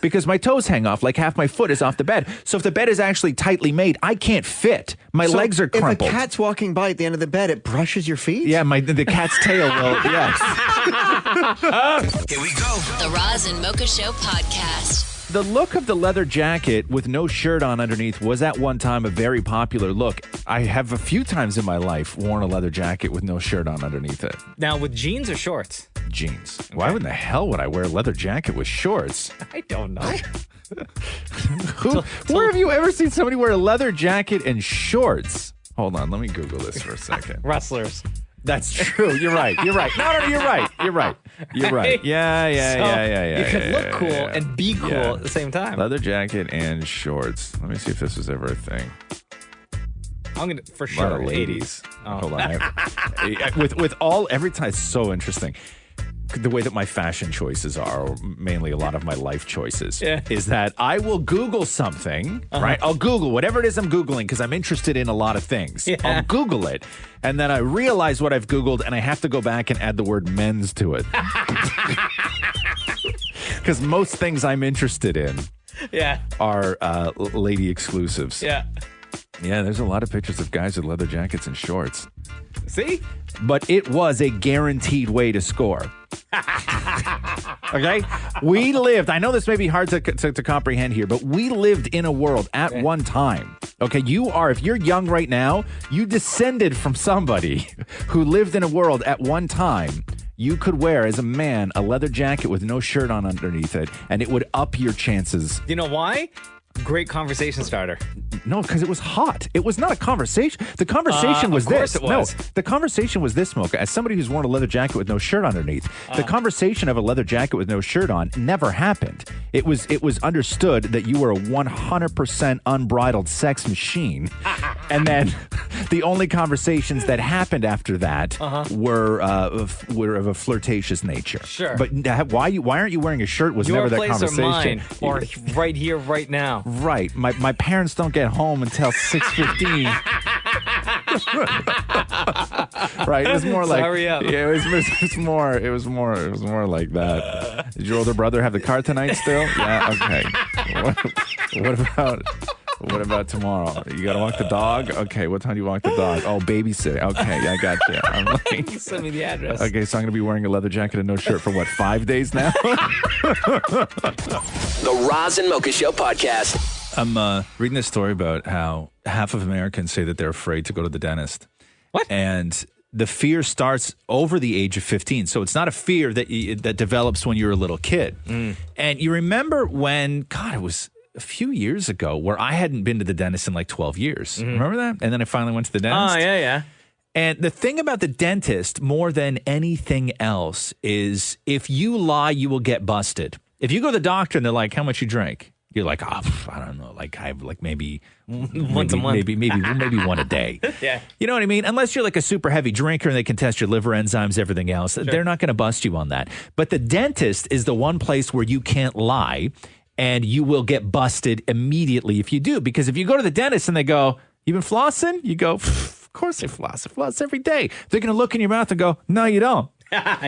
because my toes hang off. Like half my foot is off the bed. So if the bed is actually tightly made, I can't fit. My legs are crumpled. If a cat's walking by at the end of the bed, it brushes your feet? Yeah, the cat's tail will, yes. Here we go. The Roz and Mocha Show podcast. The look of the leather jacket with no shirt on underneath was at one time a very popular look. I have a few times in my life worn a leather jacket with no shirt on underneath it. Now, with jeans or shorts? Jeans. Okay. Why in the hell would I wear a leather jacket with shorts? I don't know. Where have you ever seen somebody wear a leather jacket and shorts? Hold on, let me Google this for a second. Wrestlers. That's true. You're right. You're right. No, you're right. You're right. You're right. Yeah. You could look cool and be cool at the same time. Leather jacket and shorts. Let me see if this was ever a thing. I'm gonna for sure. A lot of ladies. Oh. Hold on. with all every time, it's so interesting. The way that my fashion choices are, or mainly a lot of my life choices, is that I will Google something, right? I'll Google whatever it is I'm Googling because I'm interested in a lot of things. Yeah. I'll Google it, and then I realize what I've Googled, and I have to go back and add the word men's to it. Because most things I'm interested in are lady exclusives. Yeah. Yeah, there's a lot of pictures of guys with leather jackets and shorts. See? But it was a guaranteed way to score. Okay? We lived, I know this may be hard to comprehend here, but we lived in a world at one time. Okay, if you're young right now, you descended from somebody who lived in a world at one time. You could wear, as a man, a leather jacket with no shirt on underneath it, and it would up your chances. You know why? Great conversation starter. No, because it was hot. It was not a conversation. The conversation was this. Of course it was. No, the conversation was this, Mocha. As somebody who's worn a leather jacket with no shirt underneath, the conversation of a leather jacket with no shirt on never happened. It was understood that you were a 100% unbridled sex machine, and then the only conversations that happened after that were of a flirtatious nature. Sure. But why aren't you wearing a shirt was Your never that place conversation. Or mine, or right here, right now. Right. My parents don't get home until 6:15. Right. It was more like Hurry up. Yeah, it was more like that. Did your older brother have the car tonight still? Yeah, okay. What about tomorrow? You gotta walk the dog? Okay, what time do you walk the dog? Oh, babysit. Okay, I got you. I'm like, send me the address. Okay, so I'm gonna be wearing a leather jacket and no shirt for what, 5 days now? The Roz and Mocha Show podcast. I'm reading this story about how half of Americans say that they're afraid to go to the dentist. What? And the fear starts over the age of 15. So it's not a fear that develops when you're a little kid. And you remember when, God, it was a few years ago where I hadn't been to the dentist in like 12 years. Remember that? And then I finally went to the dentist. Oh, yeah. And the thing about the dentist, more than anything else, is if you lie, you will get busted. If you go to the doctor and they're like, how much you drink? You're like, I don't know. Like I have like maybe once a month, maybe one a day. Yeah, you know what I mean. Unless you're like a super heavy drinker and they can test your liver enzymes, everything else, they're not going to bust you on that. But the dentist is the one place where you can't lie, and you will get busted immediately if you do. Because if you go to the dentist and they go, "You been flossing?" You go, "Of course I floss. I floss every day." They're going to look in your mouth and go, "No, you don't,"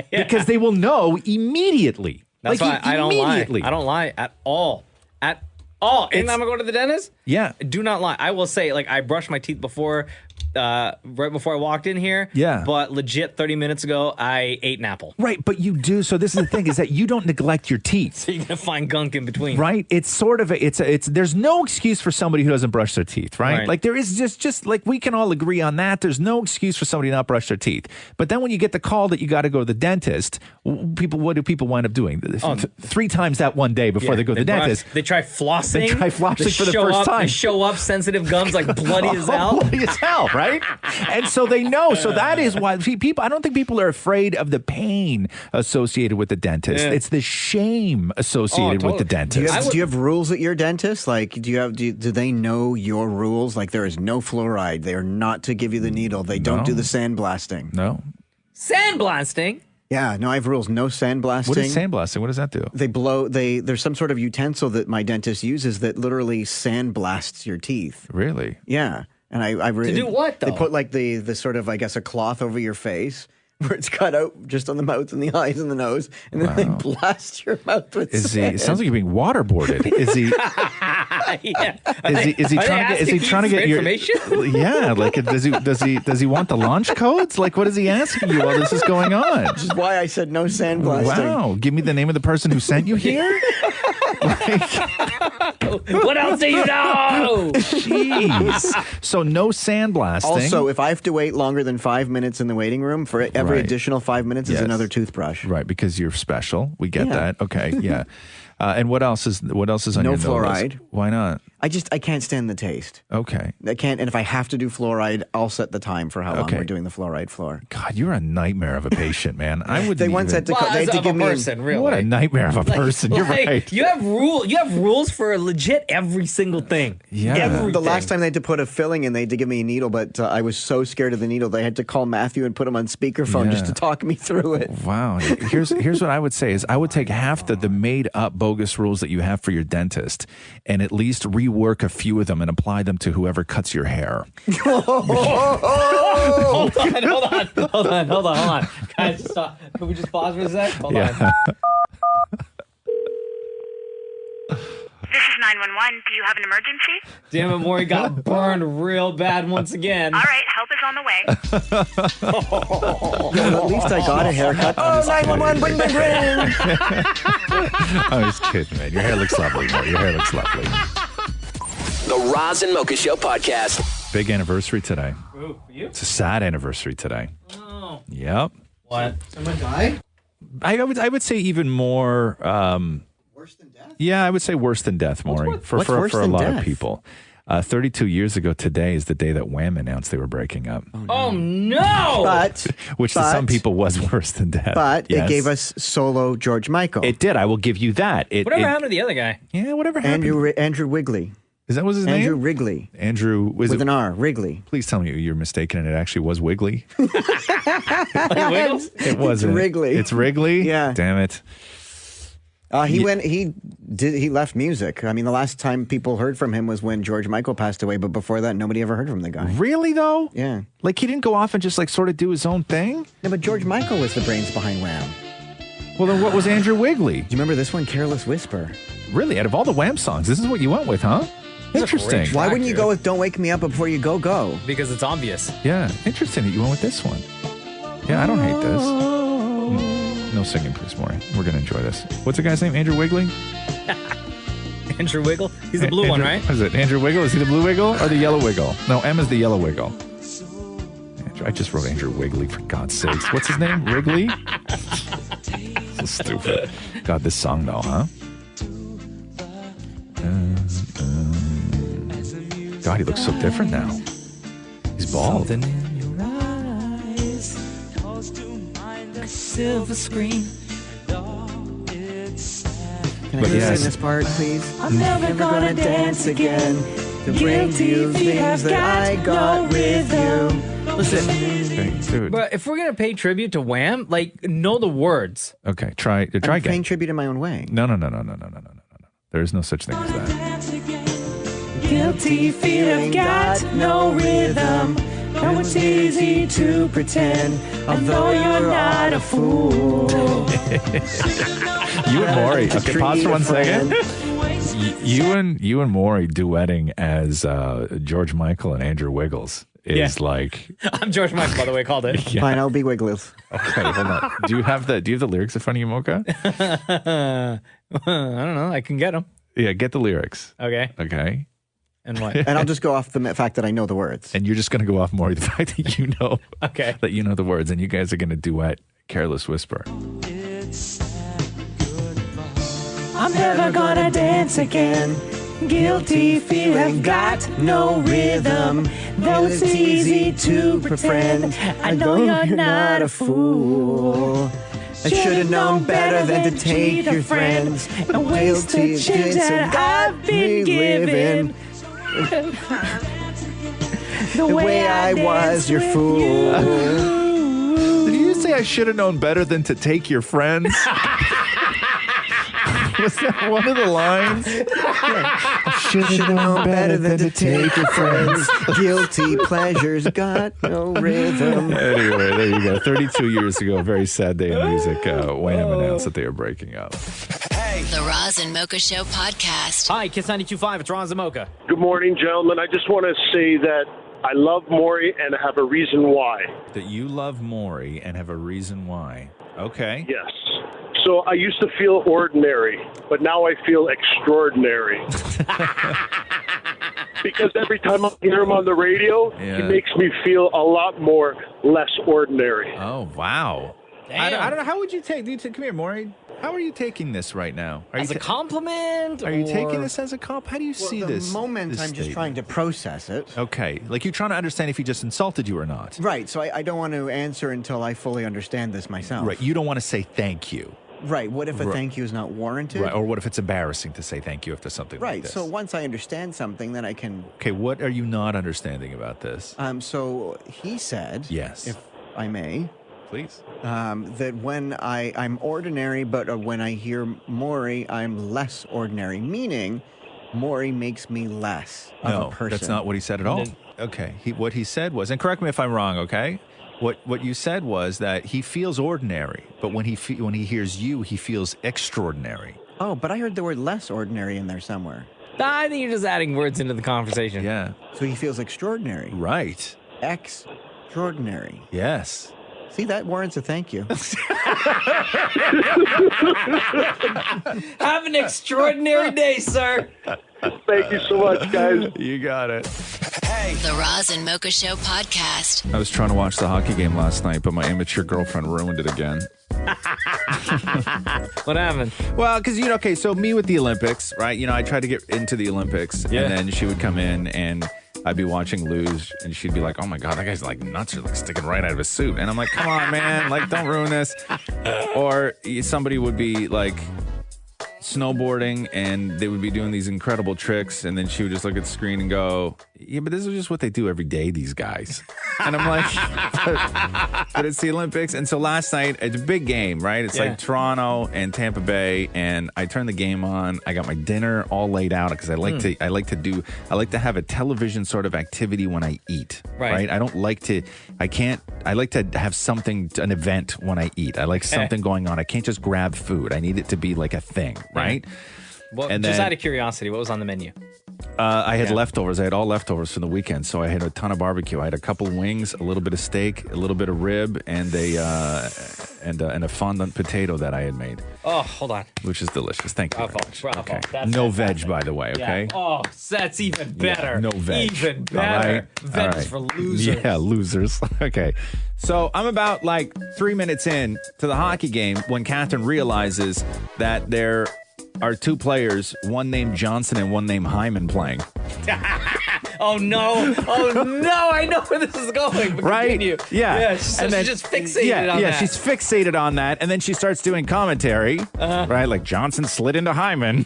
because they will know immediately. That's why I don't lie. I don't lie at all. At all. Anytime I go to the dentist, do not lie. I will say, like, I brushed my teeth before, right before I walked in here. Yeah. But legit, 30 minutes ago, I ate an apple. Right, but you do. So this is the thing, is that you don't neglect your teeth. So you're gonna find gunk in between. Right. It's sort of there's no excuse for somebody who doesn't brush their teeth. Right. Like there is just like we can all agree on that. There's no excuse for somebody to not brush their teeth. But then when you get the call that you got to go to the dentist, what do people wind up doing? 3 times that one day before they go to the dentist. They try flossing. They try flossing for the first time. They show up sensitive gums like bloody as hell. Bloody as hell, right? And so they know. So that is why people. I don't think people are afraid of the pain associated with the dentist. It's the shame associated with the dentist. Do you have rules at your dentist? Like, do they know your rules? Like, there is no fluoride. They are not to give you the needle. They don't do the sandblasting. No. Sandblasting? Yeah, no, I have rules. No sandblasting. What is sandblasting? What does that do? There's some sort of utensil that my dentist uses that literally sandblasts your teeth. Really? Yeah. And I really, to do what, though? They put like the sort of, I guess, a cloth over your face where it's cut out just on the mouth and the eyes and the nose, and then they blast your mouth with sand. It sounds like you're being waterboarded. Is he? Yeah. Is he trying to get your information? Yeah, like does he want the launch codes? Like, what is he asking you while this is going on? Which is why I said no sandblasting. Wow, give me the name of the person who sent you here. What else do you know? Jeez. So no sandblasting. Also, if I have to wait longer than 5 minutes in the waiting room, for every additional 5 minutes is another toothbrush. Right, because you're special. We get that. Okay, yeah. And what else is on your no no fluoride? list? Why not? I can't stand the taste. Okay. I can't, and if I have to do fluoride, I'll set the time for how long we're doing the fluoride floor. God, you're a nightmare of a patient, man. I would. They once had to. They had to give me. Really. What a nightmare of a person. You're right. You have rules for legit every single thing. Yeah. Everything. The last time they had to put a filling in, they had to give me a needle, but I was so scared of the needle, they had to call Matthew and put him on speakerphone just to talk me through it. Wow. Here's what I would say is I would take half the made up bogus rules that you have for your dentist and at least rework a few of them and apply them to whoever cuts your hair. Hold on. Guys, just stop. Can we just pause for a sec? Hold on. This is 911. Do you have an emergency? Damn it, Maury got burned real bad once again. All right, help is on the way. Well, at least I got a haircut. Oh, 911, bring. I was kidding, man. Your hair looks lovely, Maury. Your hair looks lovely. The Roz and Mocha Show podcast. Big anniversary today. Ooh, for you? It's a sad anniversary today. Oh. Yep. What? Someone died? I would say even more. Worse than death? Yeah, I would say worse than death, Maury. For a lot of people. 32 years ago today is the day that Wham announced they were breaking up. Oh, no! Which to some people was worse than death. But it gave us solo George Michael. It did. I will give you that. Whatever happened to the other guy? Yeah, whatever happened. Andrew Wigley. Is that was his name? Andrew Wrigley. Andrew was with an R, Wrigley. Please tell me you're mistaken and it actually was Wiggly. Like Wiggles? It wasn't. It's Wrigley. It's Wrigley? Yeah. Damn it. He left music. I mean, the last time people heard from him was when George Michael passed away, but before that, nobody ever heard from the guy. Really, though? Yeah. Like, he didn't go off and just, like, sort of do his own thing? No, but George Michael was the brains behind Wham. Well, then what was Andrew Wigley? Do you remember this one, Careless Whisper? Really? Out of all the Wham songs, this is what you went with, huh? Interesting. Why wouldn't you go with Don't Wake Me Up Before You Go Go? Because it's obvious. Yeah, interesting that you went with this one. Yeah, I don't hate this. No singing, please, Maury. We're going to enjoy this. What's the guy's name? Andrew Wigley? Andrew Wiggle? He's the blue one, right? Is it Andrew Wiggle? Is he the blue wiggle or the yellow wiggle? No, M is the yellow wiggle. I just wrote Andrew Wigley, for God's sakes. What's his name? Wrigley? So stupid. God, this song, though, huh? God, he looks so different now. He's bald. Something in your eyes, silver screen. Can I just sing this part, please? I'm never gonna dance again. To bring to you things that I got with you. Listen, hey, dude. But if we're gonna pay tribute to Wham, like, know the words. Okay, try I'm again. paying tribute in my own way. No. There is no such thing as that. Guilty feet have got no rhythm. No, it's easy to pretend, although you're not a fool. You and Maury. Okay, pause for 1 second. You and Maury duetting as George Michael and Andrew Wiggles is like. I'm George Michael, by the way. Called it. Yeah. Fine, I'll be Wiggles. Okay, hold on. Do you have the lyrics in front of you, Mocha? I don't know. I can get them. Yeah, get the lyrics. Okay. And what? And I'll just go off the fact that I know the words. And you're just going to go off Maury the fact that you know. Okay. That you know the words, and you guys are going to duet "Careless Whisper." I'm never gonna dance again. Guilty feet have got no rhythm. Though it's easy to pretend, I know you're not a fool. I should have known better than to take your friends and waste the chance that I've been given. The way I was your fool. Did you say I should have known better than to take your friends? Was that one of the lines? Yeah. I Should've known better than to take your friends. Guilty pleasures got no rhythm. Anyway, there you go. 32 years ago, a very sad day in music. Wham announced that they are breaking up. The Roz and Mocha Show podcast. Hi, Kiss 92.5. It's Roz and Mocha. Good morning, gentlemen. I just want to say that I love Maury and have a reason why. That you love Maury and have a reason why. Okay. Yes. So I used to feel ordinary, but now I feel extraordinary. Because every time I hear him on the radio, he makes me feel a lot more less ordinary. Oh, wow. I don't know. How would you take... Come here, Maury. How are you taking this right now? As a compliment? Are you taking this as a compliment? How do you see this? At the moment, this I'm just statement? trying to process it. Okay. Like you're trying to understand if he just insulted you or not. Right. So I don't want to answer until I fully understand this myself. Right. You don't want to say thank you. Right. What if a thank you is not warranted? Right. Or what if it's embarrassing to say thank you after something like this? So once I understand something, then I can... Okay. What are you not understanding about this? So he said... Yes. If I may... Please. That when I'm ordinary, but when I hear Maury, I'm less ordinary, meaning Maury makes me less of a person. That's not what he said at all. Okay. What he said was, and correct me if I'm wrong, okay? What you said was that he feels ordinary, but when he hears you, he feels extraordinary. Oh, but I heard the word less ordinary in there somewhere. I think you're just adding words into the conversation. Yeah. So he feels extraordinary. Right. Extraordinary. Yes. See, that warrants a thank you. Have an extraordinary day, sir. Thank you so much, guys. You got it. The Roz and Mocha Show podcast. I was trying to watch the hockey game last night, but my immature girlfriend ruined it again. What happened? Well, because, okay, so me with the Olympics, right? I tried to get into the Olympics, and then she would come in and I'd be watching Luge, and she'd be like, oh my God, that guy's like nuts are like sticking right out of his suit. And I'm like, come on, man, like, don't ruin this. Or somebody would be like snowboarding and they would be doing these incredible tricks, and then she would just look at the screen and go, yeah, but this is just what they do every day, these guys. And I'm like, but it's the Olympics. And so last night, it's a big game, right? It's like Toronto and Tampa Bay, and I turned the game on. I got my dinner all laid out because I like to have a television sort of activity when I eat, right? I like to have something, an event when I eat. I like something going on. I can't just grab food. I need it to be like a thing, right? Well, and just then, out of curiosity, what was on the menu? I had leftovers. I had all leftovers from the weekend, so I had a ton of barbecue. I had a couple wings, a little bit of steak, a little bit of rib, and a fondant potato that I had made. Oh, hold on. Which is delicious. Thank you. Bravo. Okay. That's no fantastic. veg, by the way, okay? Yeah. Oh, that's even better. Yeah, no veg. Even better. All right. Veg All right. is for losers. Yeah, losers. Okay. So I'm about 3 minutes in to the hockey game when Catherine realizes that there are two players, one named Johnson and one named Hyman, playing. Oh no! I know where this is going. But right? Continue. Yeah. So she's just fixated on that. Yeah, she's fixated on that, and then she starts doing commentary, right? Like Johnson slid into Hyman,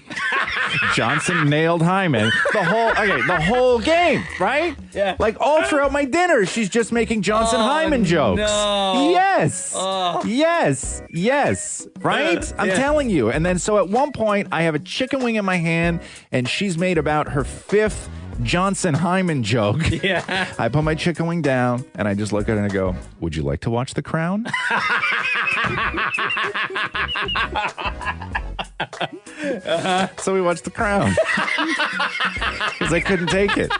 Johnson nailed Hyman. The whole game, right? Yeah. Like all throughout my dinner, she's just making Johnson Hyman jokes. No. Yes. Oh. Yes. Right? I'm telling you. And then so at one point, I have a chicken wing in my hand, and she's made about her fifth Johnson Hyman joke. Yeah. I put my chicken wing down and I just look at her and I go, would you like to watch The Crown? So we watched The Crown. Because I couldn't take it.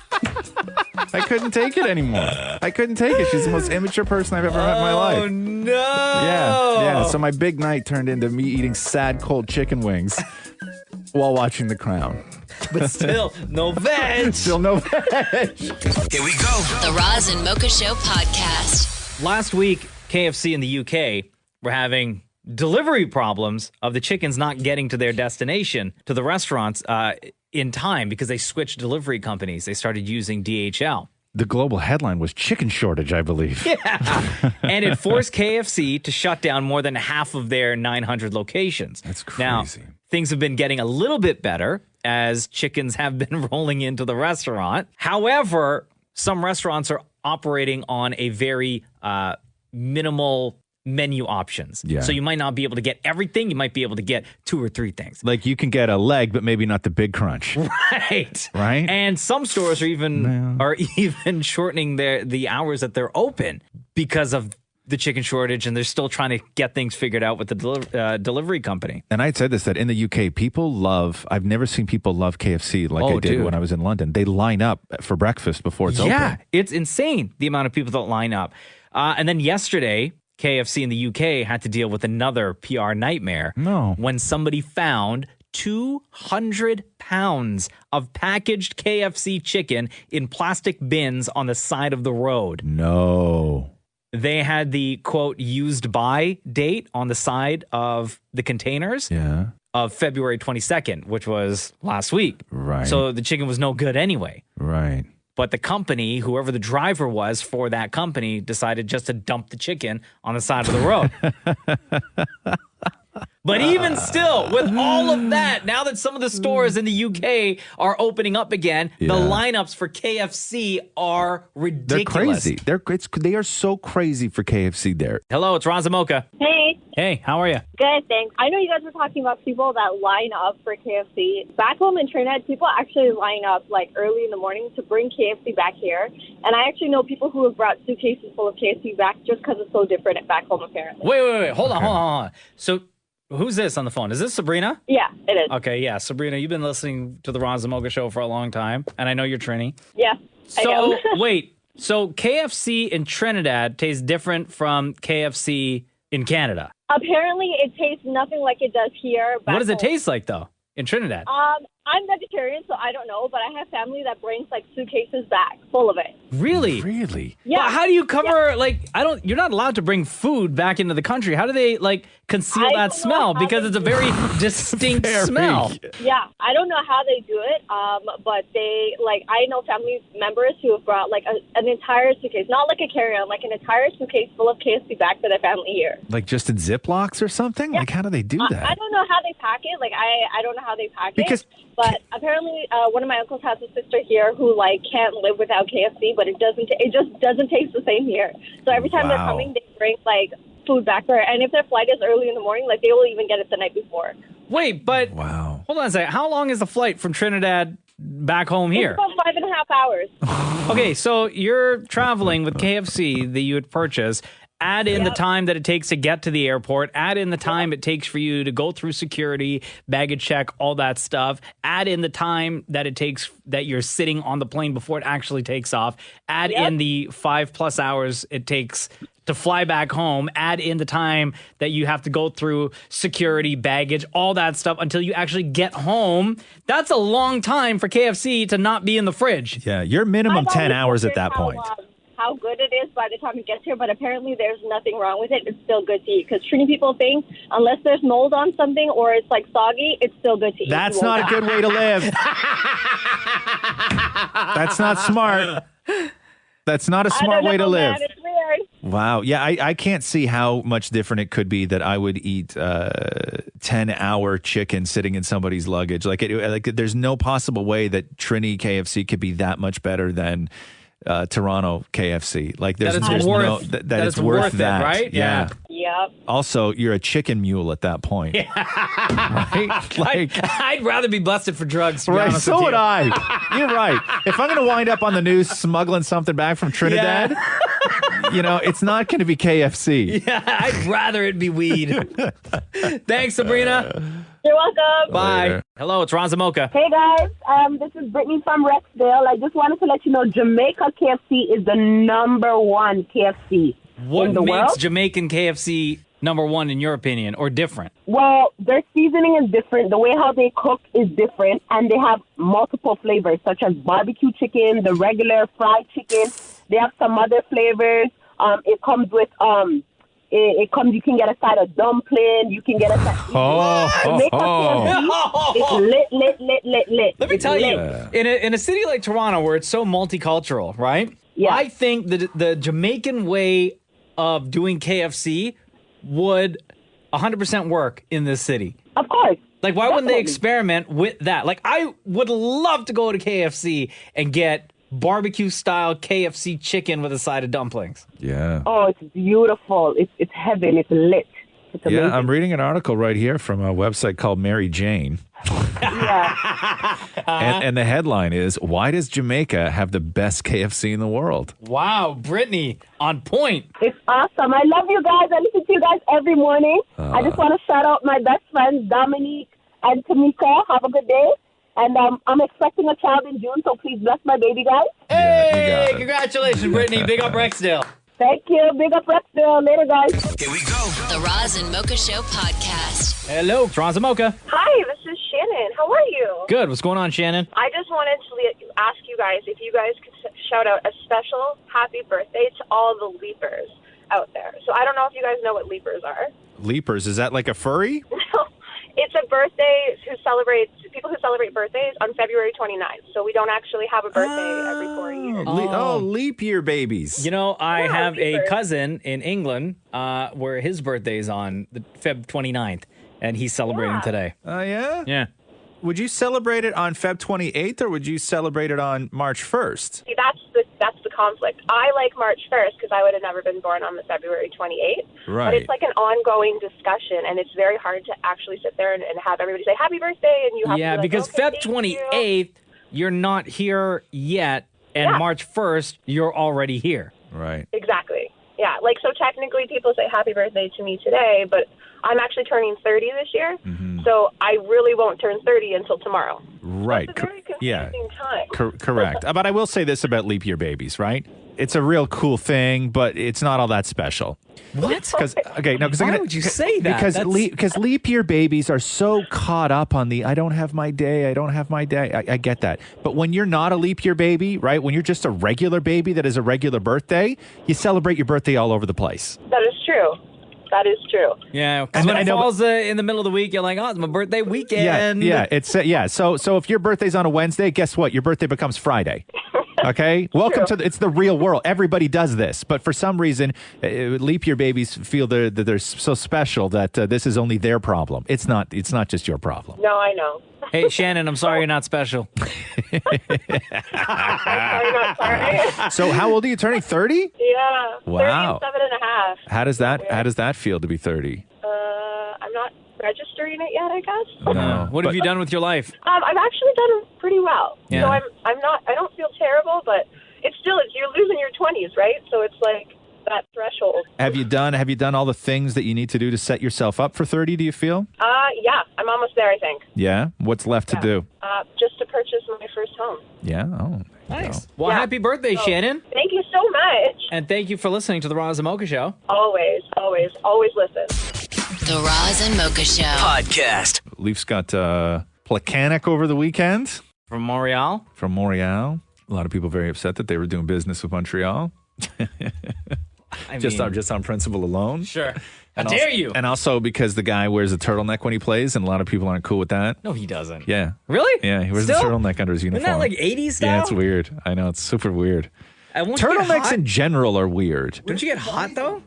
I couldn't take it anymore. I couldn't take it. She's the most immature person I've ever met in my life. Oh, no. Yeah. So my big night turned into me eating sad, cold chicken wings while watching The Crown. But still, no veg. Still no veg. Here we go. The Roz and Mocha Show podcast. Last week, KFC in the UK were having delivery problems of the chickens not getting to their destination, to the restaurants, in time because they switched delivery companies. They started using DHL. The global headline was chicken shortage, I believe. Yeah. And it forced KFC to shut down more than half of their 900 locations. That's crazy. Now, things have been getting a little bit better as chickens have been rolling into the restaurant. However, some restaurants are operating on a very minimal menu options. Yeah. So you might not be able to get everything. You might be able to get 2 or 3 things. Like you can get a leg, but maybe not the big crunch. Right. Right. And some stores are even shortening the hours that they're open because of the chicken shortage, and they're still trying to get things figured out with the delivery company. And I said this, that in the UK, I've never seen people love KFC like I did when I was in London. They line up for breakfast before it's open. Yeah, it's insane, the amount of people that line up. And then yesterday, KFC in the UK had to deal with another PR nightmare. No. When somebody found 200 pounds of packaged KFC chicken in plastic bins on the side of the road. No. They had the, quote, used by date on the side of the containers of February 22nd, which was last week. Right. So the chicken was no good anyway. Right. But the company, whoever the driver was for that company, decided just to dump the chicken on the side of the road. But even still, with all of that, now that some of the stores in the UK are opening up again, the lineups for KFC are ridiculous. They're crazy. They are so crazy for KFC there. Hello, it's Roz Mocha. Hey. Hey, how are you? Good, thanks. I know you guys were talking about people that line up for KFC. Back home in Trinidad, people actually line up like early in the morning to bring KFC back here. And I actually know people who have brought suitcases full of KFC back just because it's so different back home, apparently. Wait. Hold on. So who's this on the phone? Is this Sabrina? Yeah, it is. Okay, yeah. Sabrina, you've been listening to the Roz Mocha show for a long time, and I know you're Trini. Yeah, So, I am. wait. So KFC in Trinidad tastes different from KFC in Canada. Apparently, it tastes nothing like it does here. What does it taste like, though, in Trinidad? I'm vegetarian, so I don't know, but I have family that brings like suitcases back full of it. Really? Really? Yeah. Well, how do you cover, you're not allowed to bring food back into the country. How do they, conceal that smell? Because it's a very distinct smell. Yeah, I don't know how they do it, but they, I know family members who have brought, an entire suitcase, not like a carry-on, like an entire suitcase full of KFC back for their family here. Like just in Ziplocs or something? Yeah. Like how do they do that? I don't know how they pack it. I don't know how they pack it. But apparently, one of my uncles has a sister here who can't live without KFC, but it just doesn't taste the same here. So every time they're coming, they bring food back there, and if their flight is early in the morning, they will even get it the night before. Wait, but hold on a second. How long is the flight from Trinidad back home here? It's about 5.5 hours. Okay, so you're traveling with KFC that you would purchase. Add in the time that it takes to get to the airport. Add in the time it takes for you to go through security, baggage check, all that stuff. Add in the time that it takes that you're sitting on the plane before it actually takes off. Add in the 5+ hours it takes to fly back home. Add in the time that you have to go through security, baggage, all that stuff until you actually get home. That's a long time for KFC to not be in the fridge. Yeah, you're minimum 10 hours at that point. How good it is by the time it gets here, but apparently there's nothing wrong with it. It's still good to eat because Trini people think unless there's mold on something or it's soggy, it's still good to eat. That's not a good way to live. That's not smart. That's not a smart way to live. Man, it's weird. Wow. Yeah, I can't see how much different it could be that I would eat 10-hour chicken sitting in somebody's luggage. There's no possible way that Trini KFC could be that much better than Toronto KFC. That it's worth that, right? Yeah. Yep. Also, you're a chicken mule at that point. Yeah. Right? I'd rather be busted for drugs. To be Right, honest so with would you. I. You're right. If I'm going to wind up on the news smuggling something back from Trinidad, it's not going to be KFC. Yeah, I'd rather it be weed. Thanks, Sabrina. You're welcome. Bye. Later. Hello, it's Roz Mocha. Hey guys, this is Brittany from Rexdale. I just wanted to let you know Jamaica KFC is the #1 KFC What in the makes world. Jamaican KFC #1 in your opinion, or different? Well, their seasoning is different. The way how they cook is different, and they have multiple flavors such as barbecue chicken, the regular fried chicken. They have some other flavors. It comes with you can get a side of dumpling. You can get a side. Jamaica KFC is lit. Let me tell you, in a city like Toronto where it's so multicultural, right? Yeah. I think the Jamaican way of doing KFC would 100% work in this city. Of course. Why wouldn't they experiment with that? I would love to go to KFC and get barbecue style KFC chicken with a side of dumplings. Yeah. Oh, it's beautiful. It's heaven. It's lit. It's amazing. Yeah, I'm reading an article right here from a website called Mary Jane. And the headline is, why does Jamaica have the best KFC in the world? Wow, Brittany, on point. It's awesome. I love you guys. I listen to you guys every morning. I just want to shout out my best friends, Dominique and Tamika. Have a good day. And I'm expecting a child in June, so please bless my baby, guys. Hey, congratulations, Brittany. Big up Rexdale. Thank you. Big up Rexdale. Later, guys. Here we go. The Roz and Mocha Show podcast. Hello, it's Roz and Mocha. Hi, this is Shannon. How are you? Good. What's going on, Shannon? I just wanted to ask you guys if you guys could shout out a special happy birthday to all the leapers out there. So I don't know if you guys know what leapers are. Leapers, is that like a furry? It's a birthday people who celebrate birthdays on February 29th. So we don't actually have a birthday every 4 years. Leap year babies. You know, I have a cousin in England where his birthday is on the Feb 29th, and he's celebrating today. Oh, yeah? Yeah. Would you celebrate it on Feb 28th, or would you celebrate it on March 1st? See, that's the conflict. I like March 1st because I would have never been born on the February 28th. Right. But it's like an ongoing discussion, and it's very hard to actually sit there and have everybody say happy birthday, and you have to be like, because okay, Feb 28th, you're not here yet, and March 1st, you're already here. Right. Exactly. Yeah, like, so technically people say happy birthday to me today, but I'm actually turning 30 this year, so I really won't turn 30 until tomorrow. Right. It's a very confusing time. Correct. But I will say this about leap year babies, right? It's a real cool thing, but it's not all that special. What? Why would you say that? Because leap year babies are so caught up on the I don't have my day. I get that. But when you're not a leap year baby, right? When you're just a regular baby that is a regular birthday, you celebrate your birthday all over the place. That is true. That is true. Yeah, because when it falls in the middle of the week, you're like, oh, it's my birthday weekend. Yeah. It's So if your birthday's on a Wednesday, guess what? Your birthday becomes Friday. Okay, welcome to it's the real world. Everybody does this, but for some reason, leap year babies feel that they're so special that this is only their problem. It's not. It's not just your problem. No, I know. Hey, Shannon, I'm sorry you're not special. I'm not sorry. So, how old are you turning? 30? Yeah. Wow. 37.5. How does that feel to be 30? I'm not registering it yet, I guess. No. What have you done with your life? I've actually done pretty well. Yeah. So I don't feel terrible, but you're losing your 20s, right? So it's like that threshold. Have you done all the things that you need to do to set yourself up for 30, do you feel? Yeah, I'm almost there, I think. Yeah? What's left to do? Just to purchase my first home. Yeah? Oh. Nice. Well, happy birthday, Shannon. Thank you so much. And thank you for listening to the Roz and Mocha Show. Always listen. The Roz and Mocha Show podcast. Leafs got Plekanec over the weekend. From Montreal. A lot of people very upset that they were doing business with Montreal. Just on principle alone. Sure. How And dare also, you? And also because the guy wears a turtleneck when he plays, and a lot of people aren't cool with that. No, he doesn't. Yeah. Really? Yeah, he wears the Still? turtleneck under his uniform. Isn't that like 80s style? Yeah, it's weird. I know, it's super weird. Won't you get Turtlenecks hot? in general are weird. Don't you get hot, though?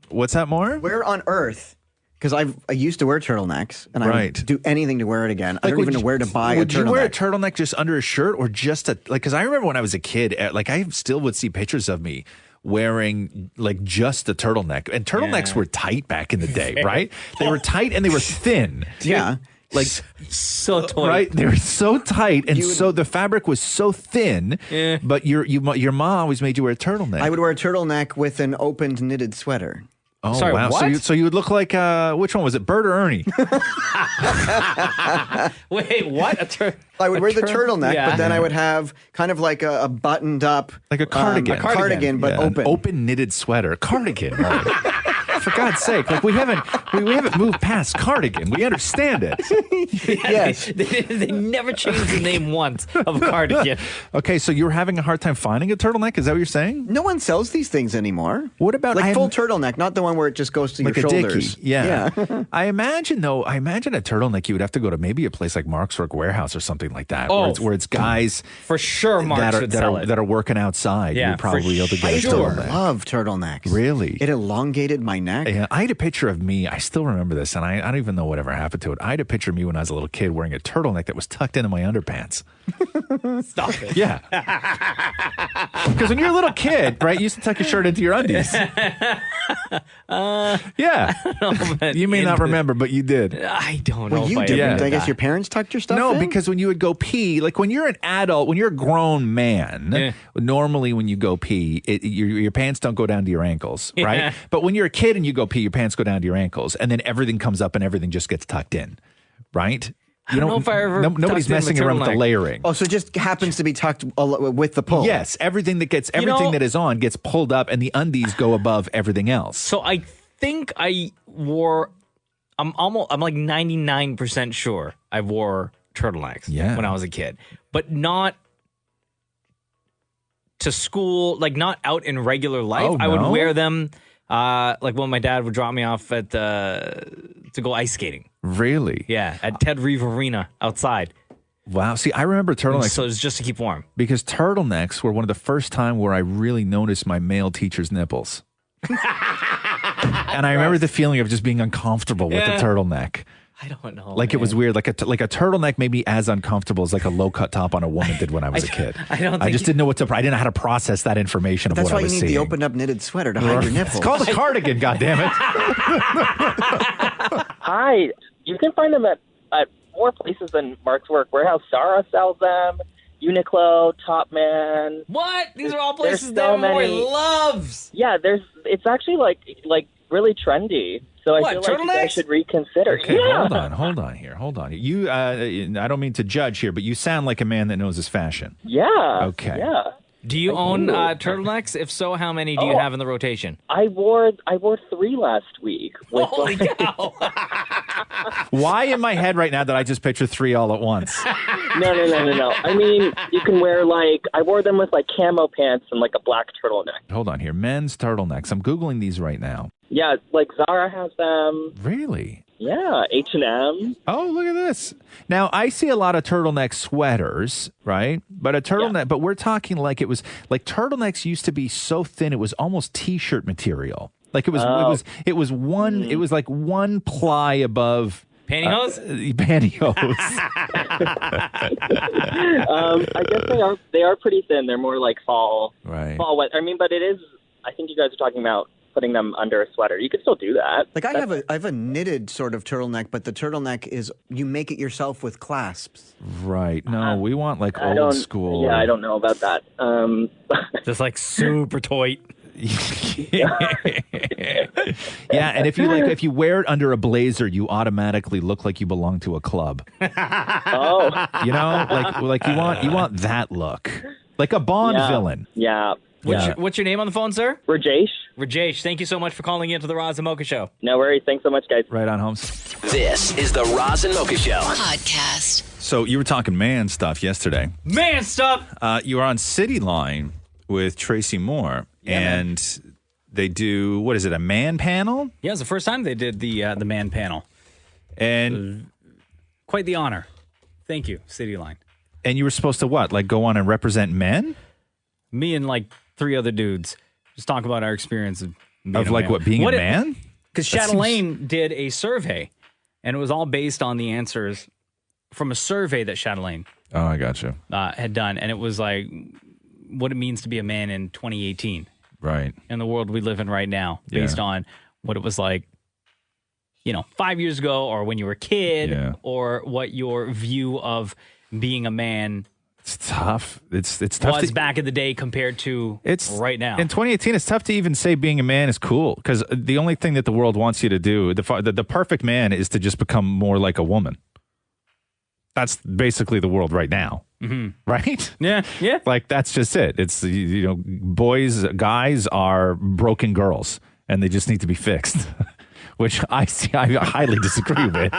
What's that more? Where on earth? Because I used to wear turtlenecks, and I Right. would do anything to wear it again. I don't would even know where to buy a Would you turtleneck. wear a turtleneck just under a shirt or just because I remember when I was a kid, I still would see pictures of me wearing like just a turtleneck. And turtlenecks were tight back in the day, right? They were tight and they were thin. Yeah. Like so tight. Right? They were so tight and so the fabric was so thin, but your mom always made you wear a turtleneck. I would wear a turtleneck with an opened knitted sweater. Oh, Sorry, wow. what? So you would look like, which one was it, Bert or Ernie? Wait, what? I would wear the turtleneck, yeah. but then I would have kind of like a buttoned up. Like a cardigan. Cardigan, but Yeah, an open. open knitted sweater. Cardigan. Right. For God's sake, like we haven't moved past cardigan. We understand it. Yes. They never changed the name once of a cardigan. Okay, so you were having a hard time finding a turtleneck? Is that what you're saying? No one sells these things anymore. What about like full turtleneck, not the one where it just goes to like your a shoulders. dickie? Yeah. I imagine a turtleneck you would have to go to maybe a place like Mark's Work Warehouse or something like that, where it's guys for sure Mark's would sell it. that are working outside. Yeah, you'd probably be able to get I a used to turtleneck. love turtlenecks. Really? It elongated my neck. Yeah, I had a picture of me. I still remember this, and I don't even know whatever happened to it. I had a picture of me when I was a little kid wearing a turtleneck that was tucked into my underpants. Stop it. Yeah. Because when you're a little kid, right, you used to tuck your shirt into your undies. Yeah. You may not remember, but you did. I don't know. Well, you didn't. I guess your parents tucked your stuff No, in? because when you would go pee, like when you're an adult, when you're a grown man, normally when you go pee, your pants don't go down to your ankles, right? Yeah. But when you're a kid and you go pee, your pants go down to your ankles, and then everything comes up and everything just gets tucked in, right? I don't know if I ever nobody's tucked in messing the around with the turtleneck. layering. Oh, so it just happens to be tucked with the pull. Yes, everything that is on gets pulled up, and the undies go above everything else. So I think I wore. I'm like 99% sure I wore turtlenecks when I was a kid, but not to school. Like not out in regular life. Oh, I would no? wear them. Like when my dad would drop me off at to go ice skating. Really? Yeah, at Ted Reeve Arena outside. Wow. See, I remember turtlenecks. So it's just to keep warm. Because turtlenecks were one of the first time where I really noticed my male teacher's nipples. And I remember the feeling of just being uncomfortable with the turtleneck. I don't know. Like it was weird. Like a turtleneck made me as uncomfortable as like a low cut top on a woman did when I was a kid. I just didn't know what to. I didn't know how to process that information of That's what why I was you need seeing. the opened up knitted sweater to hide your nipples. It's called a cardigan. goddammit. Hi. You can find them at more places than Mark's Work Warehouse. Zara sells them. Uniqlo, Topman. What? These are all places There's so that Maury many. loves. Yeah, it's actually like really trendy. So What, I feel like you guys turtlenecks? should reconsider. Okay, yeah. hold on here. You, I don't mean to judge here, but you sound like a man that knows his fashion. Yeah. Okay. Yeah. Do you own turtlenecks? If so, how many do you have in the rotation? I wore 3 last week. Holy cow! Why in my head right now did I just picture 3 all at once? No. I mean, you can wear I wore them with camo pants and a black turtleneck. Hold on here. Men's turtlenecks. I'm Googling these right now. Yeah, Zara has them. Really? Yeah, H&M. Oh, look at this. Now, I see a lot of turtleneck sweaters, right? But a turtleneck, but we're talking it was turtlenecks used to be so thin it was almost t-shirt material. It was like one ply above pantyhose. Pantyhose. I guess they are pretty thin. They're more fall. Right. Fall wet. I mean, but it is. I think you guys are talking about putting them under a sweater. You could still do that. I have a knitted sort of turtleneck, but the turtleneck is you make it yourself with clasps. Right. No, we want I old don't- school. Yeah, I don't know about that. Just super tight. Yeah, and if you wear it under a blazer, you automatically look like you belong to a club. Oh. You know, you want that look. Like a Bond villain. Yeah. What's your name on the phone, sir? Rajesh. Rajesh, thank you so much for calling in to the Roz and Mocha Show. No worries. Thanks so much, guys. Right on, Holmes. This is the Roz and Mocha Show podcast. So you were talking man stuff yesterday. Man stuff. You were on City Line with Tracy Moore, and they do, what is it, a man panel? Yeah, it's the first time they did the man panel. And quite the honor. Thank you, City Line. And you were supposed to what? Go on and represent men? Me and 3 other dudes just talk about our experience of being Of a man. being a man? Because That Chatelaine did a survey, and it was all based on the answers from a survey that Chatelaine Oh, I got you. had done, and it was what it means to be a man in 2018. Right. In the world we live in right now, based on what it was 5 years ago, or when you were a kid, or what your view of being a man It's tough. It's tough was to, back in the day compared to right now. In 2018, it's tough to even say being a man is cool because the only thing that the world wants you to do, the perfect man, is to just become more like a woman. That's basically the world right now, right? Yeah. That's just it. It's guys are broken girls, and they just need to be fixed. Which I highly disagree with,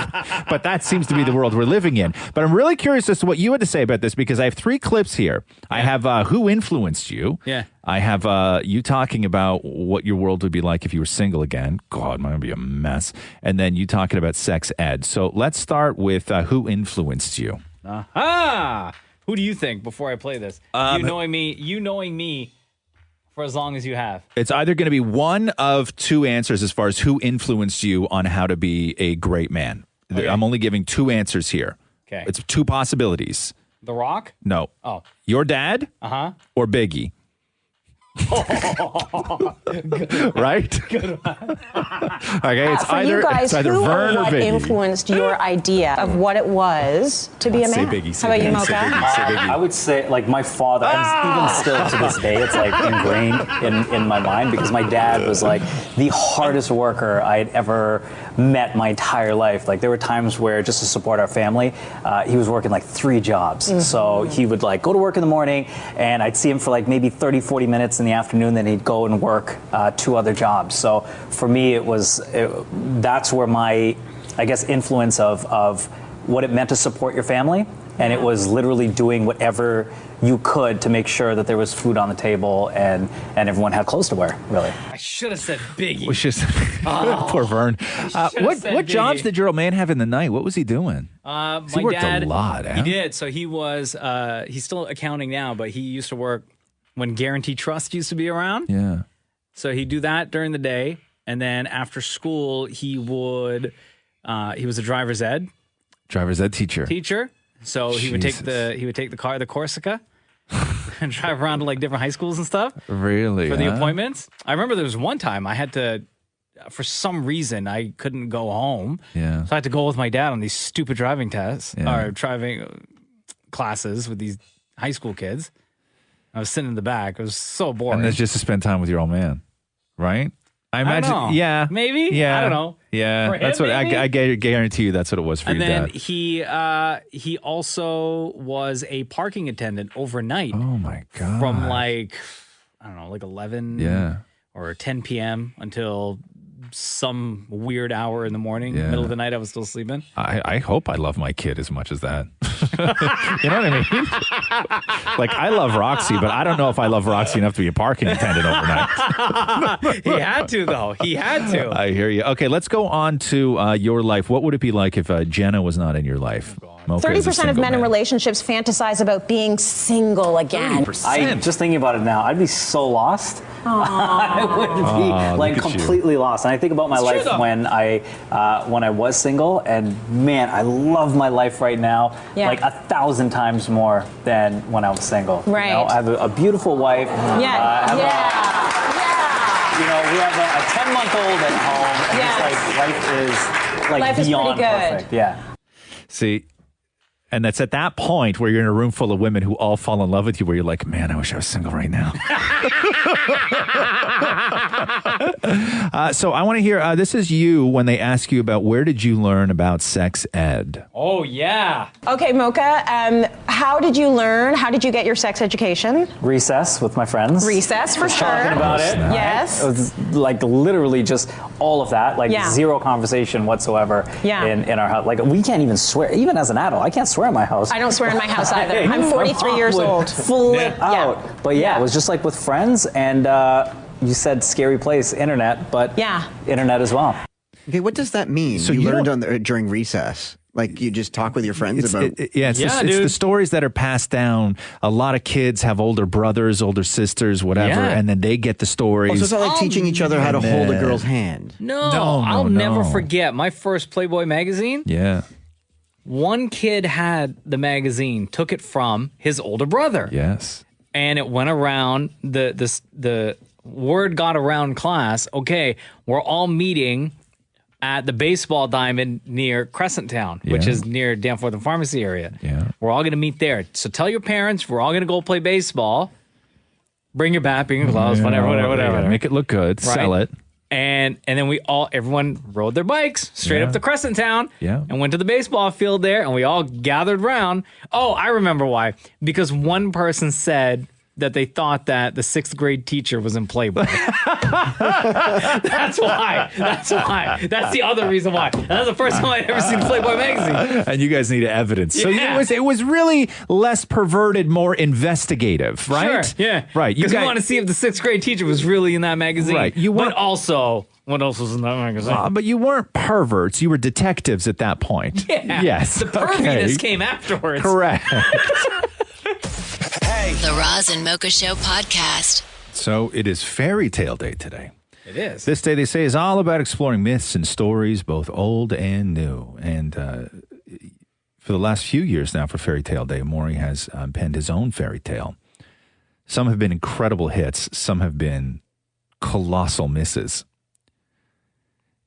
but that seems to be the world we're living in. But I'm really curious as to what you had to say about this because I have 3 clips here. I have who influenced you. Yeah. I have you talking about what your world would be like if you were single again. God, mine would be a mess. And then you talking about sex ed. So let's start with who influenced you. Aha! Who do you think before I play this? You knowing me for as long as you have. It's either going to be one of 2 answers as far as who influenced you on how to be a great man. Okay. I'm only giving 2 answers here. Okay. It's 2 possibilities. The Rock? No. Oh. Your dad? Uh-huh. Or Biggie? Right? Good one. Okay, it's For either you guys, it's either who Vern or or what Biggie. influeed your idea of what it was to be a Say man? Biggie, say How about you, Biggie, say Mocha? Biggie, say Biggie. I would say, like, my father, even still to this day, it's like ingrained in my mind because my dad was like the hardest worker I'd ever met my entire life. Like, there were times where, just to support our family, he was working like 3 jobs. Mm-hmm. So he would like go to work in the morning, and I'd see him for like maybe 30, 40 minutes in the afternoon, then he'd go and work 2 other jobs. So for me, that's where my, I guess, influence of what it meant to support your family. And it was literally doing whatever you could to make sure that there was food on the table and everyone had clothes to wear, really. I should have said Biggie. Which is poor Vern. What jobs Biggie. did your old man have in the night? What was he doing? He My worked dad, a lot. He did. So he was, he's still accounting now, but he used to work when Guarantee Trust used to be around. Yeah. So he'd do that during the day. And then after school, he was a driver's ed teacher. So he would take the car to Corsica and drive around to like different high schools and stuff. Really? For the appointments. I remember there was one time I had to, for some reason, I couldn't go home. Yeah. So I had to go with my dad on these stupid driving tests Yeah. or driving classes with these high school kids. I was sitting in the back. It was so boring. And that's just to spend time with your old man, right? I don't imagine. know. Yeah. Maybe? Yeah. I don't know. Yeah. For him, That's what maybe? I guarantee you. That's what it was for And your then dad. he also was a parking attendant overnight. Oh my god! From like, I don't know, like 11 Yeah. or 10 p.m. until some weird hour in the morning, Yeah. middle of the night. I was still sleeping. I hope I love my kid as much as that. You know what I mean? Like, I love Roxy, but I don't know if I love Roxy enough to be a parking attendant overnight. He had to, though. He had to. I hear you. Okay, let's go on to your life. What would it be like if Jenna was not in your life? Mocha is a 30% of single men in man. relationships fantasize about being single again. I just thinking about it now, I'd be so lost. I would be like look at you. completely lost. And I think about my It's true, life though. when I was single, and man, I love my life right now, Yeah. like 1,000 times more than when I was single. Right. You know, I have a beautiful wife. Yeah. You know, we have a 10-month-old at home, and Yes. just like life is like Life is beyond pretty good. perfect. Yeah. See, and that's at that point where you're in a room full of women who all fall in love with you, where you're like, man, I wish I was single right now. So I want to hear, this is you when they ask you about where did you learn about sex ed? Oh, yeah. Okay, Mocha, how did you learn? How did you get your sex education? Recess with my friends. Recess, for Just sure. Talking about it. Yes. It was like literally just all of that, like Yeah. zero conversation whatsoever Yeah. in our house. Like, we can't even swear, even as an adult. I can't swear in my house. I don't swear in my house either. I'm 43 years Would old. Flip Yeah. out. But yeah, it was just like with friends, and you said scary place, internet, but internet as well. Okay, what does that mean? So you you learned during recess? Like you just talk with your friends about? It's the stories that are passed down. A lot of kids have older brothers, older sisters, whatever, Yeah. and then they get the stories. Oh, so it's not like teaching each other how to And hold a then- girl's hand. No, I'll never forget my first Playboy magazine. Yeah. One kid had the magazine, took it from his older brother. Yes. And it went around, the word got around class, okay, we're all meeting at the baseball diamond near Crescent Town, which Yeah. is near Danforth and Pharmacy area. Yeah. We're all going to meet there. So tell your parents we're all going to go play baseball. Bring your bat, bring your gloves, whatever. Make it look good. Sell it. And then everyone rode their bikes straight Yeah. up to Crescent Town Yeah. and went to the baseball field there, and we all gathered round. Oh, I remember why. Because one person said that they thought that the 6th grade teacher was in Playboy. That's why. That's the other reason why. And that's the first time I'd ever seen Playboy magazine. And you guys need evidence. So Yeah. it was really less perverted, more investigative, right? Sure, yeah. Right. Because we want to see if the 6th grade teacher was really in that magazine. Right. But also, what else was in that magazine? But you weren't perverts. You were detectives at that point. Yeah. Yes. The perviness Okay. came afterwards. Correct. The Roz and Mocha Show podcast. So it is fairy tale day today. It is. This day, they say, is all about exploring myths and stories, both old and new. And for the last few years now for Fairy Tale Day, Maury has penned his own fairy tale. Some have been incredible hits. Some have been colossal misses.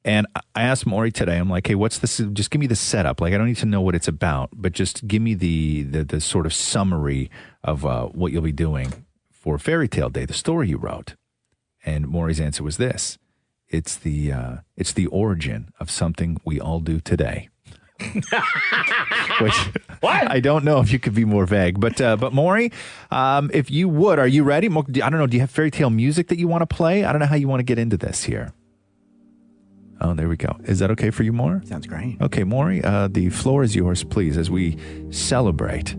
And I asked Maury today, I'm like, hey, what's this? Just give me the setup. Like, I don't need to know what it's about, but just give me the sort of summary of what you'll be doing for Fairy Tale Day, the story you wrote. And Maury's answer was this. It's the origin of something we all do today. Which what? I don't know if you could be more vague, but Maury, if you would, are you ready? I don't know. Do you have fairy tale music that you want to play? I don't know how you want to get into this here. Oh, there we go. Is that okay for you, Maury? Sounds great. Okay, Maury, the floor is yours, please, as we celebrate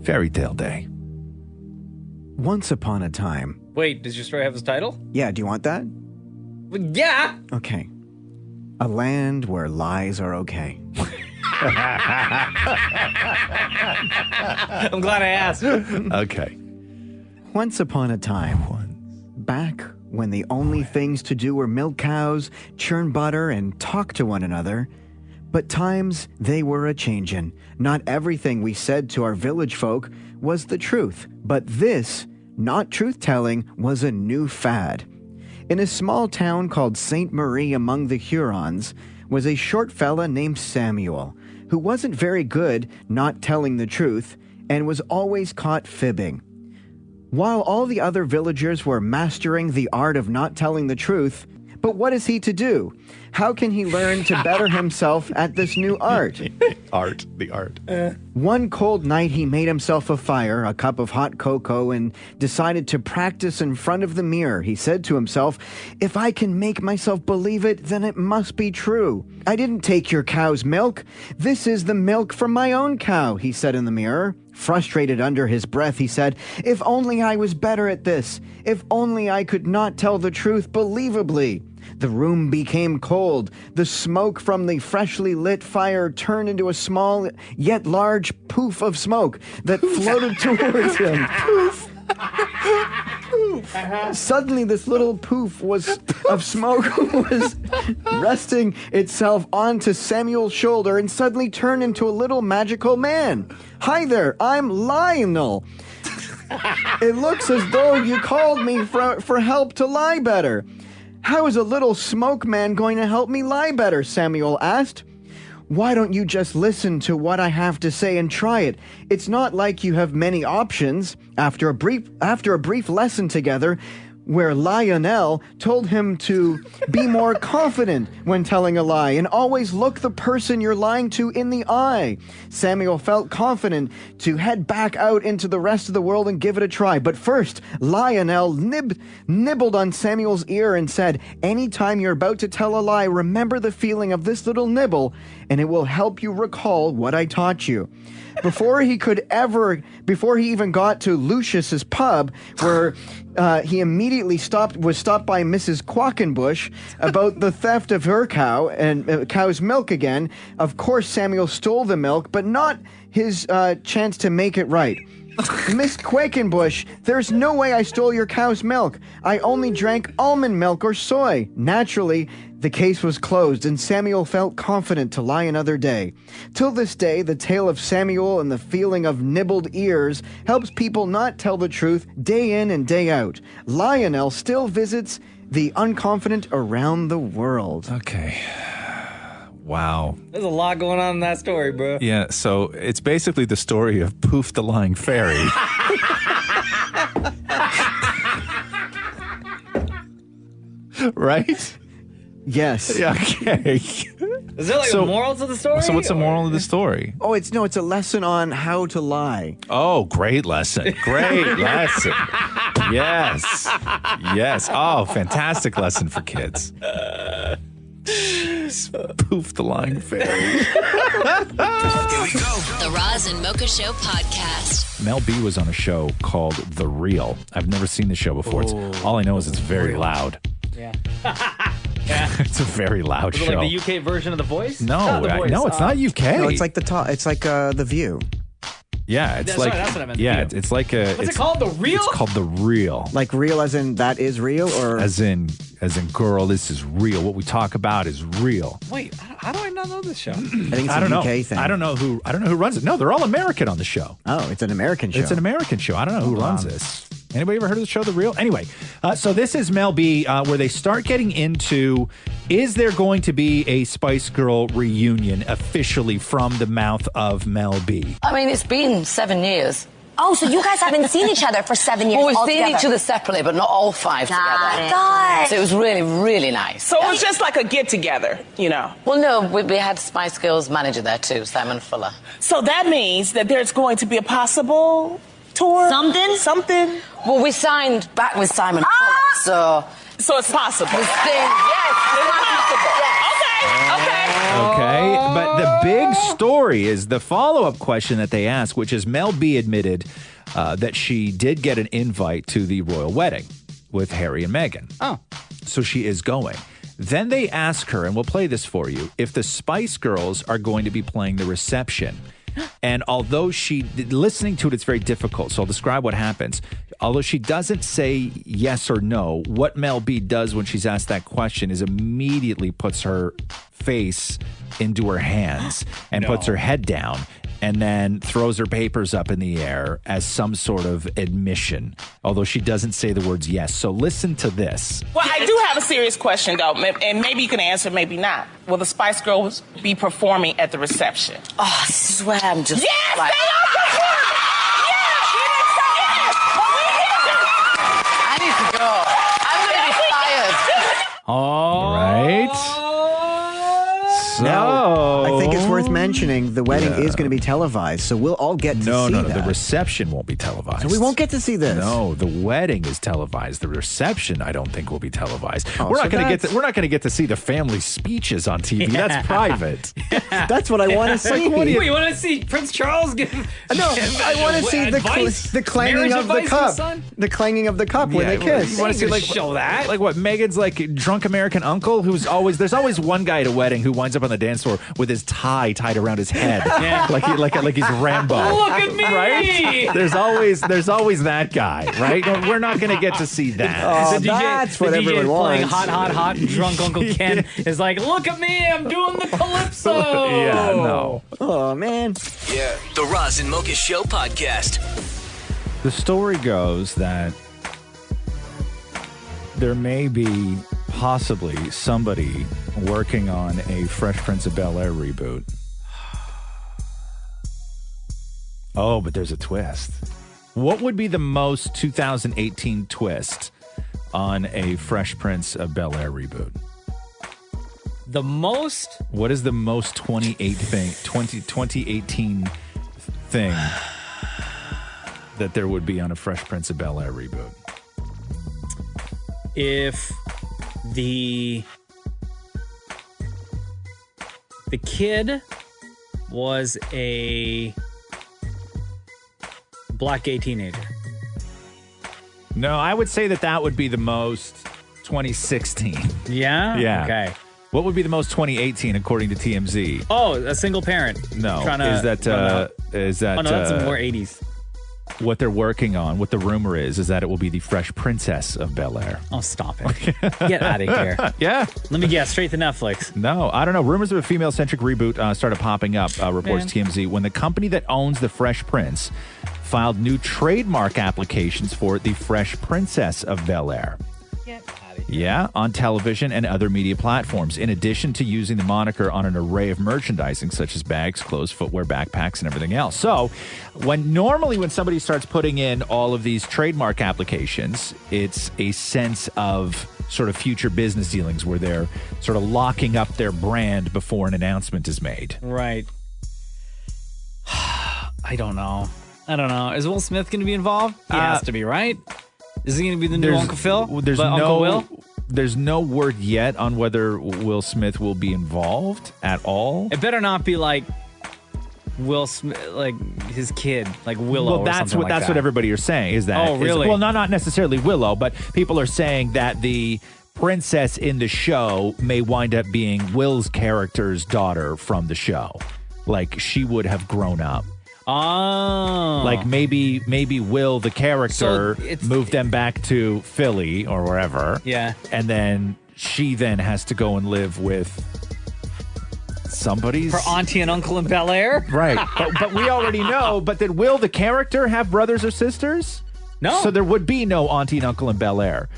Fairy Tale Day. Once upon a time. Wait, does your story have a title? Yeah, do you want that? Yeah. Okay. A land where lies are okay. I'm glad I asked. Okay. Once upon a time, back when the only things to do were milk cows, churn butter, and talk to one another. But times, they were a-changin'. Not everything we said to our village folk was the truth. But this, not truth-telling, was a new fad. In a small town called Ste. Marie among the Hurons was a short fella named Samuel, who wasn't very good not telling the truth and was always caught fibbing. While all the other villagers were mastering the art of not telling the truth, but what is he to do? How can he learn to better himself at this new art? The art. One cold night, he made himself a fire, a cup of hot cocoa, and decided to practice in front of the mirror. He said to himself, if I can make myself believe it, then it must be true. I didn't take your cow's milk. This is the milk from my own cow, he said in the mirror. Frustrated under his breath, he said, if only I was better at this. If only I could not tell the truth believably. The room became cold. The smoke from the freshly lit fire turned into a small yet large poof of smoke that floated towards him. Poof. Suddenly, this little poof of smoke was resting itself onto Samuel's shoulder and suddenly turned into a little magical man. Hi there, I'm Lionel. It looks as though you called me for help to lie better. How is a little smoke man going to help me lie better? Samuel asked. Why don't you just listen to what I have to say and try it? It's not like you have many options. After a brief lesson together, where Lionel told him to be more confident when telling a lie and always look the person you're lying to in the eye. Samuel felt confident to head back out into the rest of the world and give it a try. But first, Lionel nibbled on Samuel's ear and said, anytime you're about to tell a lie, remember the feeling of this little nibble, and it will help you recall what I taught you. Before he even got to Lucius's pub, where he immediately was stopped by Mrs. Quackenbush about the theft of her cow and cow's milk again. Of course, Samuel stole the milk, but not his chance to make it right. Miss Quackenbush, there's no way I stole your cow's milk. I only drank almond milk or soy. Naturally, the case was closed, and Samuel felt confident to lie another day. Till this day, the tale of Samuel and the feeling of nibbled ears helps people not tell the truth day in and day out. Lionel still visits the unconfident around the world. Okay. Wow. There's a lot going on in that story, bro. Yeah, so it's basically the story of Poof the Lying Fairy. Right? Yes. Yeah, okay. Is there like a moral to the story? So what's the moral of the story? Oh, it's a lesson on how to lie. Oh, great lesson. Great lesson. Yes. Yes. Oh, fantastic lesson for kids. Poof the Lying Fairy. Here we go. The Roz and Mocha Show podcast. Mel B was on a show called The Real. I've never seen the show before. All I know is it's very loud. Yeah. It's a very loud Was show. it like the UK version of The Voice? No, it's not UK. No, it's like The View. Yeah, it's like that's what I meant. Yeah, it's like a. What's it called? The Real? It's called The Real. Like real as in that is real, or as in girl, this is real. What we talk about is real. Wait, How do I not know this show? I think it's I don't a know. UK thing. I don't know who runs it. No, they're all American on the show. Oh, it's an American show. It's an American show. I don't know who runs this. Anybody ever heard of the show The Real? Anyway, so this is Mel B, where they start getting into, is there going to be a Spice Girl reunion officially from the mouth of Mel B? I mean, it's been 7 years. Oh, so you guys haven't seen each other for 7 years Well, we've altogether. seen each other separately, but not all five together. God. So it was really, really nice. So it was just like a get-together, you know? Well, no, we had Spice Girls manager there too, Simon Fuller. So that means that there's going to be a possible tour? Something? Well, we signed back with Simon Fuller, so it's possible. Yes, it's possible. Okay, but the big story is the follow-up question that they ask, which is Mel B admitted that she did get an invite to the royal wedding with Harry and Meghan. Oh. So she is going. Then they ask her, and we'll play this for you, if the Spice Girls are going to be playing the reception. And although listening to it, it's very difficult. So I'll describe what happens. Although she doesn't say yes or no, what Mel B does when she's asked that question is immediately puts her face into her hands and puts her head down and then throws her papers up in the air as some sort of admission, although she doesn't say the words yes. So listen to this. Well, I do have a serious question, though, and maybe you can answer, maybe not. Will the Spice Girls be performing at the reception? Oh, this is where I'm just Yes, like... they are performing! Yes! You didn't say yes! But we hear you! I need to go. I'm going to be fired. All right. So, Now, I think it's worth mentioning the wedding is going to be televised, so we'll all get to see that. No, the reception won't be televised. So we won't get to see this. No, the wedding is televised. The reception, I don't think, will be televised. Oh, we're so not going to get to see the family speeches on TV. Yeah. That's private. That's what I want to see. What do you want to see Prince Charles give? No, I want to see the clanging of the cup. The clanging of the cup when they kiss. You want to see show that? Like what? Megan's like drunk American uncle who's always there's always one guy at a wedding who winds up on the dance floor with his tie tied around his head, like he's Rambo. Look at me! Right? There's always that guy, right? We're not going to get to see that. Oh, the that's what DJ everyone playing wants. hot, drunk Uncle Ken is like, look at me, I'm doing the calypso. Yeah, no. Oh man. Yeah. The Roz and Mocha Show podcast. The story goes that there may be possibly somebody working on a Fresh Prince of Bel-Air reboot. Oh, but there's a twist. What would be the most 2018 twist on a Fresh Prince of Bel-Air reboot? The most? What is the most 2018 thing that there would be on a Fresh Prince of Bel-Air reboot? If the kid was a black gay teenager. No, I would say that would be the most 2016. Yeah? Yeah. Okay. What would be the most 2018 according to TMZ? Oh, a single parent. No. Trying to is that Oh, no, that's more 80s. What they're working on, what the rumor is that it will be the Fresh Princess of Bel-Air. Oh, stop it. Get out of here. Yeah. Let me guess, straight to Netflix. No, I don't know. Rumors of a female-centric reboot started popping up, reports TMZ, when the company that owns the Fresh Prince filed new trademark applications for the Fresh Princess of Bel-Air. Yeah, on television and other media platforms, in addition to using the moniker on an array of merchandising such as bags, clothes, footwear, backpacks, and everything else. So when somebody starts putting in all of these trademark applications, it's a sense of sort of future business dealings where they're sort of locking up their brand before an announcement is made. Right. I don't know. Is Will Smith going to be involved? He has to be, right? Is he going to be the new Uncle Phil? Uncle Will? There's no word yet on whether Will Smith will be involved at all. It better not be like Will Smith, like his kid, like Willow. Well, that's or something what that. everybody are saying is that. Oh, really? Well, not necessarily Willow, but people are saying that the princess in the show may wind up being Will's character's daughter from the show. Like she would have grown up. Oh. Like maybe Will, the character, moved them back to Philly or wherever. Yeah. And then she then has to go and live with somebody's Her auntie and uncle in Bel Air? Right. But we already know. But did Will, the character, have brothers or sisters? No. So there would be no auntie and uncle in Bel Air.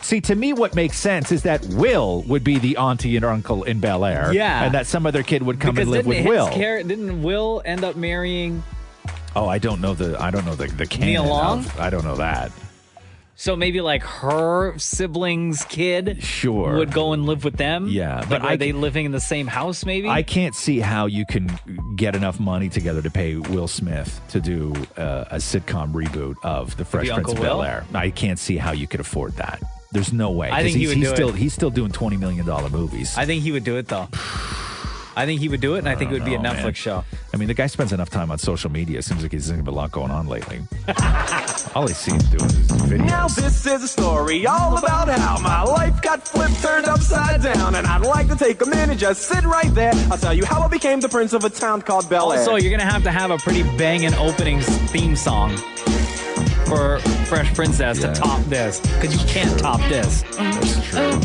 See, to me, what makes sense is that Will would be the auntie and uncle in Bel Air. Yeah. And that some other kid would come and live with Will. Didn't Will end up marrying... Oh, I don't know the canon Nia Long? I don't know that. So maybe like her sibling's kid would go and live with them? Yeah. But are they living in the same house maybe? I can't see how you can get enough money together to pay Will Smith to do a sitcom reboot of The Fresh Prince of Bel Air. I can't see how you could afford that. There's no way. I think he's still doing $20 million movies. I think he would do it though. I think he would do it, and I think it would be a Netflix show. I mean, the guy spends enough time on social media. It seems like he's thinking of a lot going on lately. All I see him doing is videos. Now this is a story all about how my life got flipped, turned upside down, and I'd like to take a minute, just sit right there. I'll tell you how I became the prince of a town called Bel Air. Also, you're going to have a pretty banging opening theme song for Fresh Princess to top this, because you can't top this. That's true.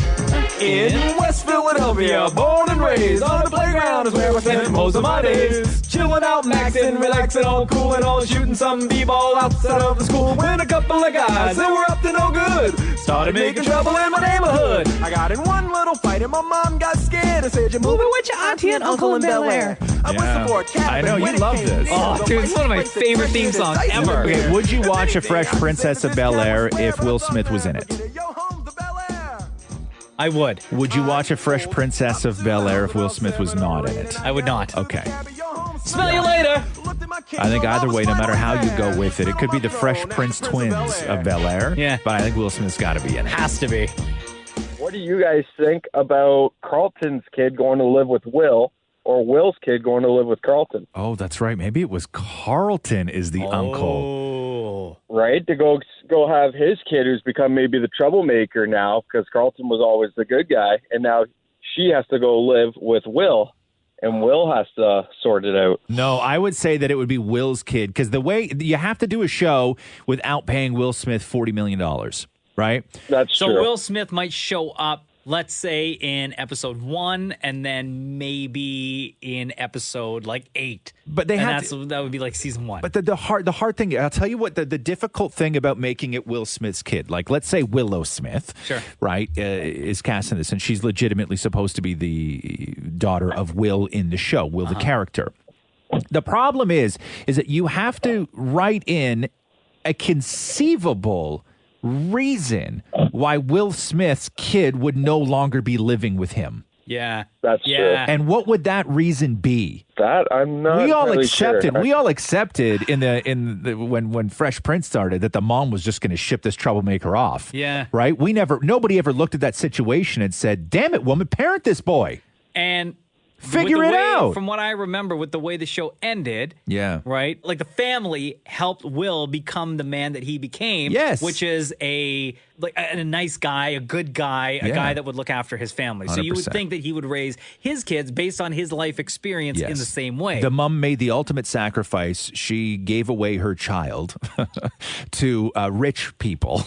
In West Philadelphia, born and raised, on the playground is where I spent most of my days. Chilling out, maxing, relaxing, all cool and all, shooting some b-ball outside of the school. When a couple of guys that were up to no good started making trouble in my neighborhood. I got in one little fight and my mom got scared and said, "You're moving with your auntie and uncle in Bel Air." I whistled for a cat. I know, you love this. Oh, dude, it's one of my favorite theme songs ever. Okay, would you watch A Fresh Princess of Bel Air if Will Smith was in it? I would. Would you watch A Fresh Princess of Bel Air if Will Smith was not in it? I would not. Okay. Smell you later. I think either way, no matter how you go with it, it could be the Fresh Prince twins of Bel Air. Yeah. But I think Will Smith's got to be in it. Has to be. What do you guys think about Carlton's kid going to live with Will, or Will's kid going to live with Carlton? Oh, that's right. Maybe it was Carlton is the uncle. Right? To go have his kid, who's become maybe the troublemaker now, because Carlton was always the good guy, and now she has to go live with Will, and Will has to sort it out. No, I would say that it would be Will's kid, because the way you have to do a show without paying Will Smith $40 million, right? That's so true. Will Smith might show up, let's say, in episode 1, and then maybe in episode 8. But that would be like season 1. But the hard thing, I'll tell you what, the difficult thing about making it Will Smith's kid, like let's say Willow Smith, sure, right, is cast in this, and she's legitimately supposed to be the daughter of Will in the show, Will the character. The problem is that you have to write in a conceivable reason why Will Smith's kid would no longer be living with him. Yeah. That's true. And what would that reason be? That I'm not We all really accepted. sure. We all accepted when Fresh Prince started that the mom was just going to ship this troublemaker off. Yeah. Right? Nobody ever looked at that situation and said, "Damn it, woman, parent this boy." And figure it out. From what I remember, with the way the show ended, Yeah. right? Like the family helped Will become the man that he became. Yes. Which is a nice guy, a good guy, a Yeah. guy that would look after his family. So you would 100%. think that he would raise his kids based on his life experience in the same way. The mom made the ultimate sacrifice. She gave away her child to rich people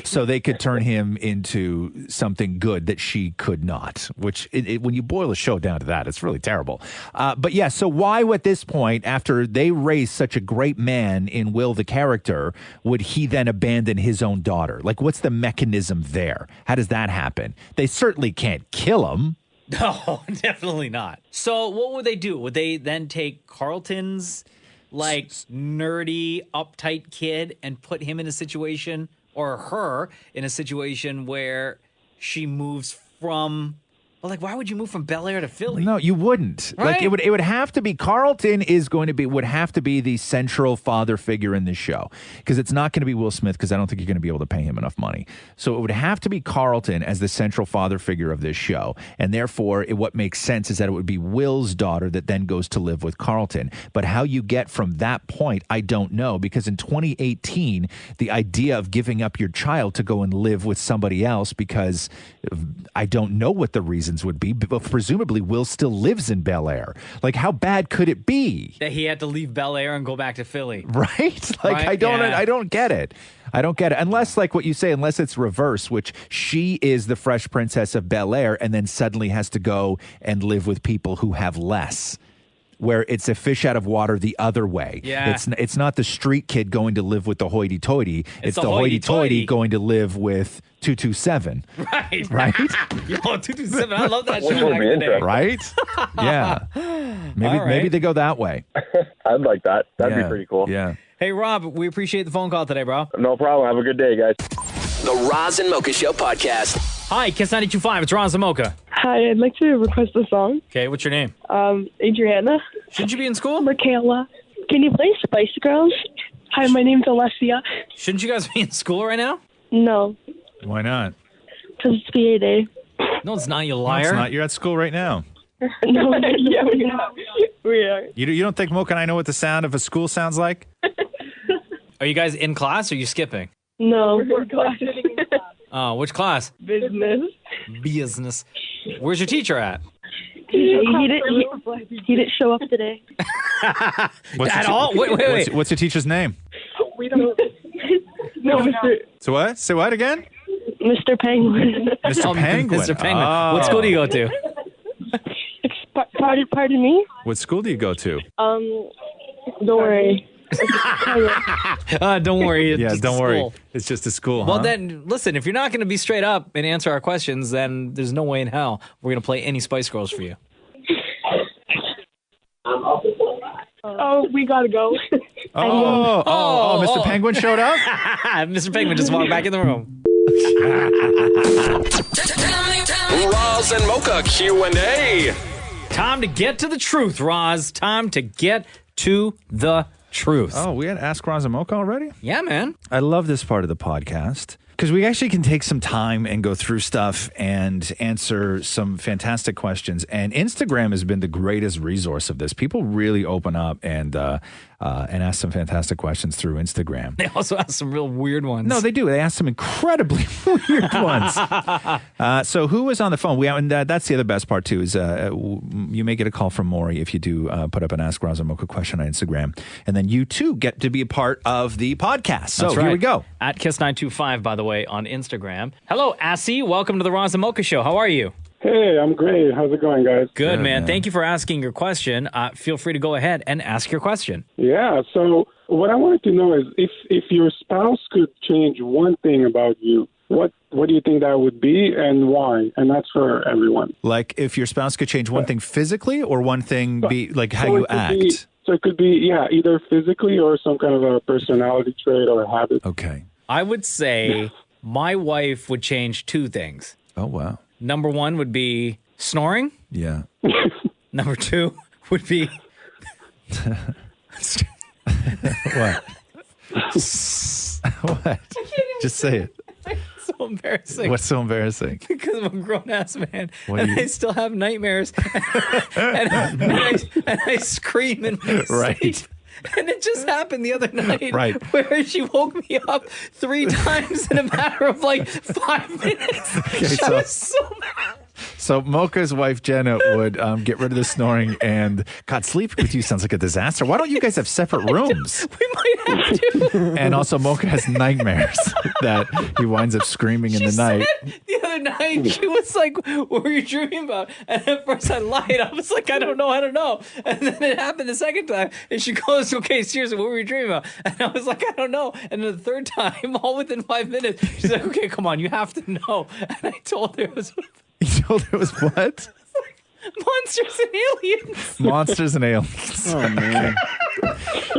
so they could turn him into something good that she could not, which when you boil the show down to that, it's really terrible. But yeah, so why at this point, after they raised such a great man in Will the character, would he then abandon his own daughter? Like, what's the mechanism there? How does that happen? They certainly can't kill him. No, definitely not. So what would they do? Would they then take Carlton's nerdy, uptight kid and put him in a situation, or her in a situation where she moves from... Well, why would you move from Bel Air to Philly? No, you wouldn't. Right? It would have to be Carlton would have to be the central father figure in this show, because it's not going to be Will Smith, because I don't think you're going to be able to pay him enough money. So it would have to be Carlton as the central father figure of this show, and therefore what makes sense is that it would be Will's daughter that then goes to live with Carlton. But how you get from that point, I don't know, because in 2018, the idea of giving up your child to go and live with somebody else, because I don't know what the reason reasons would be, but presumably Will still lives in Bel Air. Like, how bad could it be? That he had to leave Bel Air and go back to Philly. Right? Like, Right? I don't get it. I don't get it. Unless, like what you say, unless it's reverse, which she is the Fresh Princess of Bel Air and then suddenly has to go and live with people who have less. Where it's a fish out of water the other way. Yeah. It's not the street kid going to live with the hoity-toity. It's the hoity-toity hoity-toity going to live with 227. Right. Right? Yo, 227. I love that Which show would back be in the day. Right? Yeah. Maybe All right. maybe they go that way. I'd like that. That'd Yeah, be pretty cool. Yeah. Hey, Rob, we appreciate the phone call today, bro. No problem. Have a good day, guys. The Roz and Mocha Show podcast. Hi, Kiss 92.5. It's Roz and Mocha. Hi, I'd like to request a song. Okay, what's your name? Adriana. Shouldn't you be in school? Michaela. Can you play Spice Girls? Hi, my name's Alessia. Shouldn't you guys be in school right now? No, Why not? because it's PA day. No, it's not, you No, liar. it's not. You're at school right now. No, yeah, we are. We are. You don't think Mocha and I know what the sound of a school sounds like? Are you guys in class or are you skipping? No, we're sitting in class. Oh, which class? Business. Business. Where's your teacher at? He didn't show up today. At all? Wait. What's your teacher's name? We don't. No, Mr. So what? Say what again? Mr. Penguin. Mr. Penguin. Mr. Penguin. Oh. What school do you go to? Pardon me? What school do you go to? Don't worry. Don't worry. It's Yeah, just don't a worry. school. It's just a school, Well, huh? then, listen, if you're not going to be straight up and answer our questions, then there's no way in hell we're going to play any Spice Girls for you. Oh, we gotta go. Oh, Mr. Penguin showed up? Mr. Penguin just walked back in the room. Roz and Mocha Q&A. Time to get to the truth, Roz. Time to get to the truth. Oh, we had Ask Roz Mocha already? Yeah, man. I love this part of the podcast because we actually can take some time and go through stuff and answer some fantastic questions. And Instagram has been the greatest resource of this. People really open up and ask some fantastic questions through Instagram. They also ask some real weird ones. No, they do. They ask some incredibly weird ones. So who is on the phone? And that's the other best part, too, is you may get a call from Maury if you do put up an Ask Roz Mocha question on Instagram. And then you, too, get to be a part of the podcast. So That's right. Here we go. At Kiss925, by the way, on Instagram. Hello, Assy. Welcome to the Roz and Mocha Show. How are you? Hey, I'm great. How's it going, guys? Good, man. Thank you for asking your question. Feel free to go ahead and ask your question. Yeah, so what I wanted to know is if your spouse could change one thing about you, what do you think that would be and why? And that's for everyone. Like if your spouse could change one thing physically or one thing be like how So you it could act. So it could be, either physically or some kind of a personality trait or a habit. Okay. I would say my wife would change two things. Oh, wow. Number one would be snoring. Yeah. Number two would be... What? What? Just say it. It's so embarrassing. What's so embarrassing? Because I'm a grown-ass man, What and do you- I still have nightmares, and I scream in my Right. sleep. And it just happened the other night, Right. where she woke me up 3 times in a matter of like 5 minutes. Okay, I was so mad. So Mocha's wife, Jenna, would get rid of the snoring and, God, sleeping with you sounds like a disaster. Why don't you guys have separate rooms? We might have to. And also Mocha has nightmares that he winds up screaming in the night. The other night, she was like, what were you dreaming about? And at first I lied. I was like, I don't know. And then it happened the second time. And she goes, okay, seriously, what were you dreaming about? And I was like, I don't know. And then the third time, all within 5 minutes, she's like, okay, come on, you have to know. And I told her it was... You told her it was what? Monsters and aliens. Monsters and aliens. Oh, man.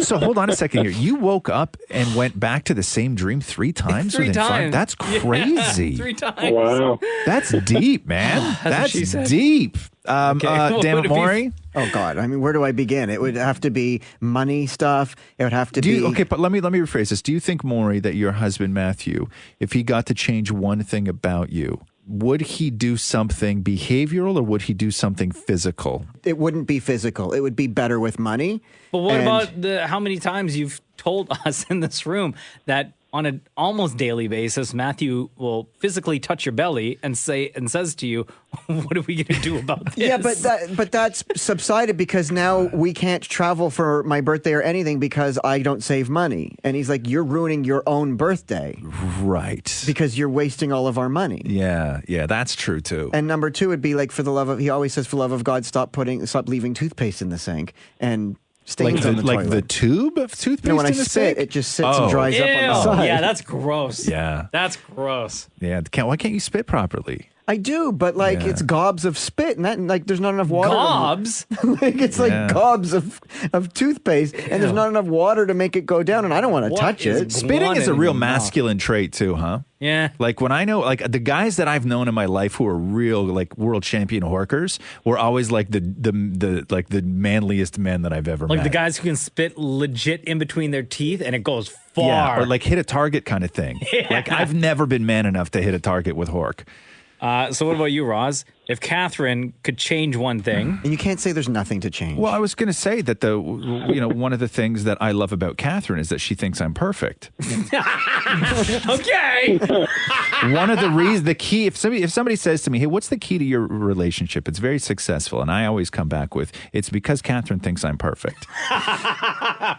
So hold on a second here. You woke up and went back to the same dream 3 times? 3 within 5? times. That's Yeah, crazy. 3 times. Wow. That's deep, man. That's what she That's said. deep. Okay, what damn would it, it be? Maury. Oh God! I mean, where do I begin? It would have to be money stuff. It would have to Do be. you, okay, but let me rephrase this. Do you think, Maury, that your husband Matthew, if he got to change one thing about you, would he do something behavioral or would he do something physical? It wouldn't be physical. It would be better with money. But what And- about how many times you've told us in this room that on an almost daily basis, Matthew will physically touch your belly and says to you, "What are we going to do about this?" Yeah, but that's subsided because now we can't travel for my birthday or anything because I don't save money. And he's like, "You're ruining your own birthday." Right. Because you're wasting all of our money. Yeah, that's true too. And number two would be like, he always says, for the love of God, stop leaving toothpaste in the sink and stains on the toilet. Like the tube of toothpaste No, when I in the spit, sink? it just sits and dries up on the side. Yeah, that's gross. Yeah. That's gross. Yeah, why can't you spit properly? I do, but it's gobs of spit, and that there's not enough water. Gobs? It's like gobs of toothpaste, and there's not enough water to make it go down, and I don't want to touch it. Spitting is a real masculine trait too, huh? Yeah. Like when I know, like the guys that I've known in my life who are real, like world champion horkers, were always like the manliest men that I've ever met. Like the guys who can spit legit in between their teeth, and it goes far. Yeah, or like hit a target kind of thing. Yeah. Like I've never been man enough to hit a target with hork. So what about you, Roz? If Catherine could change one thing, and you can't say there's nothing to change. Well, I was going to say that one of the things that I love about Catherine is that she thinks I'm perfect. Okay. One of the reasons, the key, if somebody says to me, "Hey, what's the key to your relationship? It's very successful," and I always come back with, "It's because Catherine thinks I'm perfect."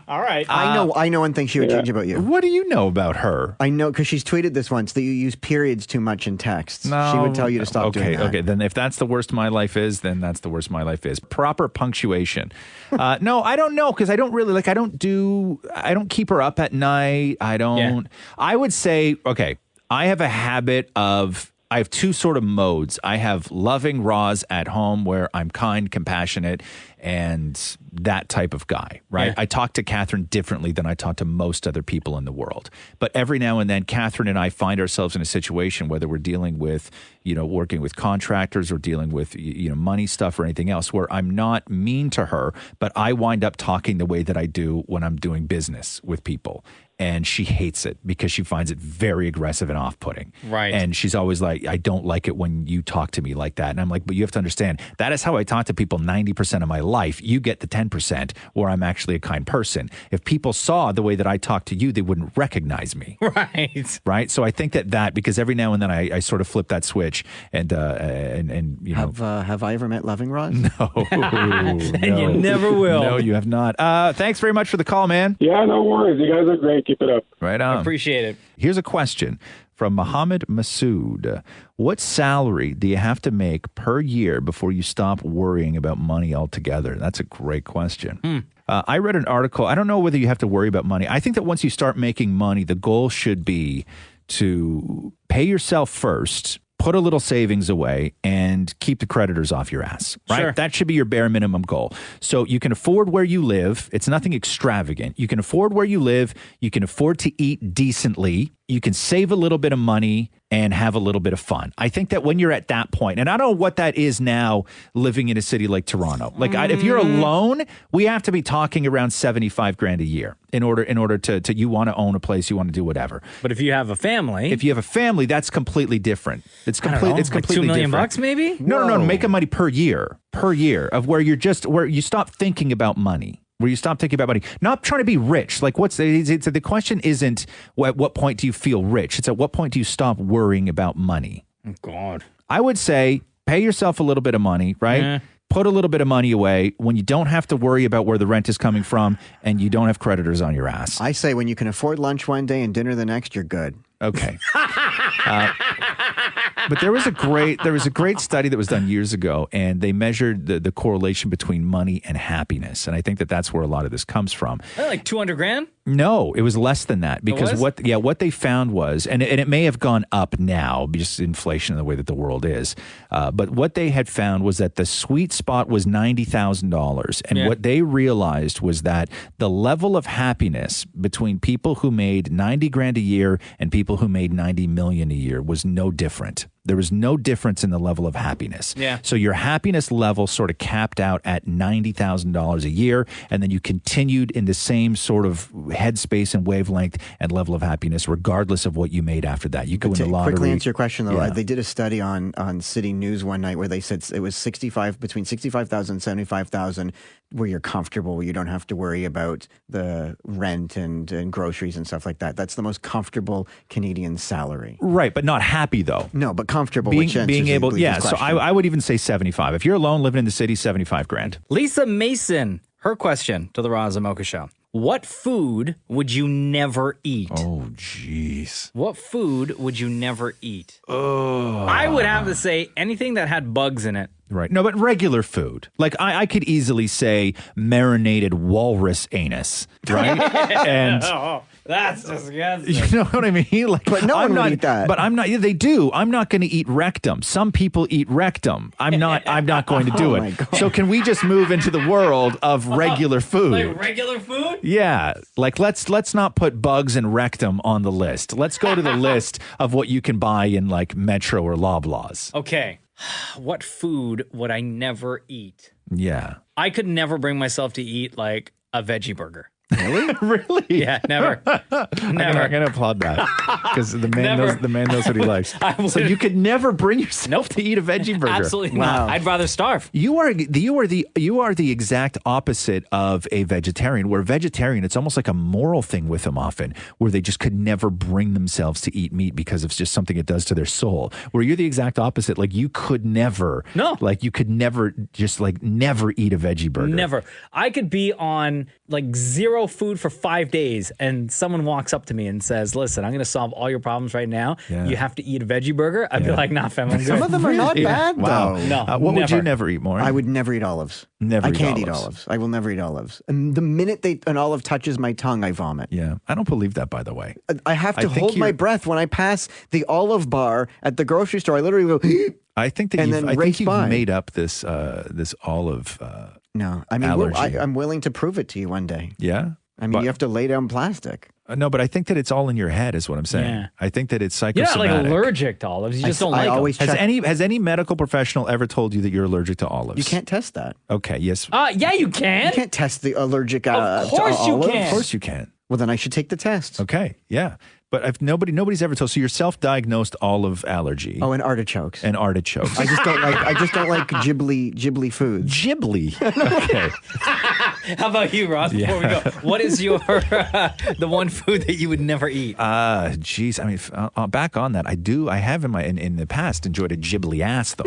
All right. I know one thing she would change about you. What do you know about her? I know because she's tweeted this once that you use periods too much in texts. No. She would tell you to stop doing that. Okay, then if that's the worst my life is, then that's the worst my life is. Proper punctuation. No, I don't know because I don't really I don't keep her up at night. I would say, okay, I have a habit of, I have two sort of modes. I have loving Roz at home where I'm kind, compassionate, and that type of guy, right? Yeah. I talk to Catherine differently than I talk to most other people in the world. But every now and then, Catherine and I find ourselves in a situation, whether we're dealing with, working with contractors or dealing with, money stuff or anything else, where I'm not mean to her, but I wind up talking the way that I do when I'm doing business with people. And she hates it because she finds it very aggressive and off-putting. Right. And she's always like, "I don't like it when you talk to me like that." And I'm like, "But you have to understand, that is how I talk to people 90% of my life. You get the 10% where I'm actually a kind person. If people saw the way that I talk to you, they wouldn't recognize me." Right. Right? So I think that because every now and then I sort of flip that switch and Have I ever met loving Roz? No. And you never will. No, you have not. Thanks very much for the call, man. Yeah, no worries. You guys are great. Keep it up. Right on. Appreciate it. Here's a question from Mohammed Masood. What salary do you have to make per year before you stop worrying about money altogether? That's a great question. I read an article. I don't know whether you have to worry about money. I think that once you start making money, the goal should be to pay yourself first, put a little savings away, and keep the creditors off your ass, right? Sure. That should be your bare minimum goal. So you can afford where you live. It's nothing extravagant. You can afford where you live. You can afford to eat decently. You can save a little bit of money and have a little bit of fun. I think that when you're at that point, and I don't know what that is now living in a city like Toronto. Like if you're alone, we have to be talking around 75 grand a year in order to you want to own a place, you want to do whatever. But if you have a family, that's completely different. It's completely like $2 million bucks maybe? No. Make money per year of where where you stop thinking about money. Where you stop thinking about money, not trying to be rich. Like the question isn't at what point do you feel rich? It's at what point do you stop worrying about money? Oh, God. I would say pay yourself a little bit of money, right? Yeah. Put a little bit of money away when you don't have to worry about where the rent is coming from and you don't have creditors on your ass. I say when you can afford lunch one day and dinner the next, you're good. Okay. But there was a great study that was done years ago, and they measured the correlation between money and happiness. And I think that that's where a lot of this comes from. Like 200 grand? No, it was less than that because what they found was, and it may have gone up now, just inflation in the way that the world is. But what they had found was that the sweet spot was $90,000. And what they realized was that the level of happiness between people who made 90 grand a year and people who made 90 million a year was no different. There was no difference in the level of happiness. Yeah. So your happiness level sort of capped out at $90,000 a year, and then you continued in the same sort of headspace and wavelength and level of happiness, regardless of what you made after that. You go in the lottery. Quickly answer your question, though. Yeah. They did a study on City News one night where they said it was between 65,000 and 75,000 where you're comfortable, where you don't have to worry about the rent and groceries and stuff like that. That's the most comfortable Canadian salary. Right, but not happy, though. No, but comfortable. Being which answers able, Lisa's yeah. So question. I would even say 75. If you're alone living in the city, 75 grand. Lisa Mason, her question to the Roz and Mocha Show. What food would you never eat? Oh, jeez. What food would you never eat? Oh. I would have to say anything that had bugs in it. Right. No, but regular food. Like I could easily say marinated walrus anus, right? And Oh, that's disgusting. you know what I mean? Like, But no one would not, eat that. But I'm not. They do. I'm not going to eat rectum. Some people eat rectum. I'm not going to do Oh, my it. God. So can we just move into the world of regular food? Like regular food? Yeah, like let's not put bugs and rectum on the list. Let's go to the list of what you can buy in like Metro or Loblaws. Okay. What food would I never eat? Yeah. I could never bring myself to eat like a veggie burger. Really? Really? Yeah, never. Never. I'm gonna applaud that because the man Never. knows what he likes. So you could never bring yourself to eat a veggie burger. Absolutely not. I'd rather starve. You are the exact opposite of a vegetarian. Where a vegetarian, it's almost like a moral thing with them often, where they just could never bring themselves to eat meat because it's just something it does to their soul. Where you're the exact opposite. Like you could never. No. Like you could never just like never eat a veggie burger. Never. I could be on like zero food for 5 days and someone walks up to me and says, listen, I'm going to solve all your problems right now. Yeah. You have to eat a veggie burger. I'd be like, nah, fam, I'm good. Some of them are not bad, Wow. though. No, What would you never. never eat more? I would never eat olives. Never I eat can't eat olives. olives. I will never eat olives. And the minute an olive touches my tongue, I vomit. Yeah, I don't believe that. By the way, I have to I think hold my you're- breath when I pass the olive bar at the grocery store. I literally go. I think that And you've, then I think race you've by. made up this this olive. No, I mean, allergy. I'm willing to prove it to you one day. Yeah. I mean, But- you have to lay down plastic. No, but I think that it's all in your head, is what I'm saying. Yeah. I think that it's You're psychosomatic. not like allergic to olives. You just don't like them. Has any medical professional ever told you that you're allergic to olives? You can't test that. Okay. Yes. Yeah, you can. You can't test the allergic. Of course to you olives. can. Of course you can. Well, then I should take the test. Okay. Yeah. But if nobody's ever told. So you're self-diagnosed olive allergy. Oh, and artichokes. And artichokes. I just don't like ghibli foods. Ghibli. Okay. How about you, Ross? Before we go, what is your the one food that you would never eat? Geez. I mean, back on that, I have in the past enjoyed a ghibli ass though.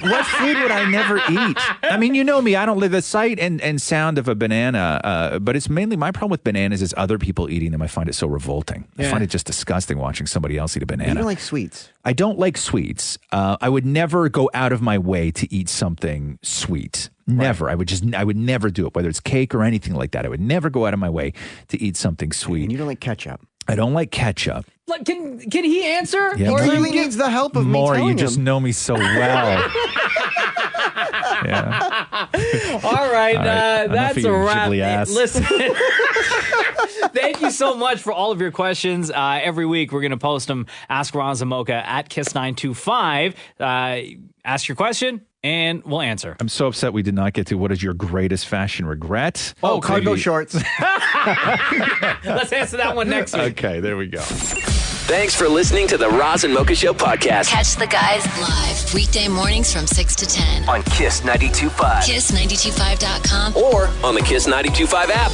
What food would I never eat? I mean, you know me. I don't live the sight and sound of a banana, but it's mainly my problem with bananas is other people eating them. I find it so revolting. I Yeah. find it just disgusting watching somebody else eat a banana. You don't like sweets. I don't like sweets. I would never go out of my way to eat something sweet. Never. I would never do it, whether it's cake or anything like that. I would never go out of my way to eat something sweet. And you don't like ketchup. I don't like ketchup. Like, can he answer? Yeah, He Or clearly you needs the help of me More, telling you just him. know me so well. Yeah. All right, enough that's of a your wrap. ghibli ass. Listen, thank you so much for all of your questions. Every week we're going to post them. Ask Roz Mocha at Kiss925. Ask your question and we'll answer. I'm so upset we did not get to what is your greatest fashion regret. Oh, cargo maybe- shorts. Let's answer that one next week. Okay, there we go. Thanks for listening to the Roz and Mocha Show podcast Catch the guys live weekday mornings from 6 to 10. on Kiss 92.5 Kiss925.com. or on the Kiss 92.5 app.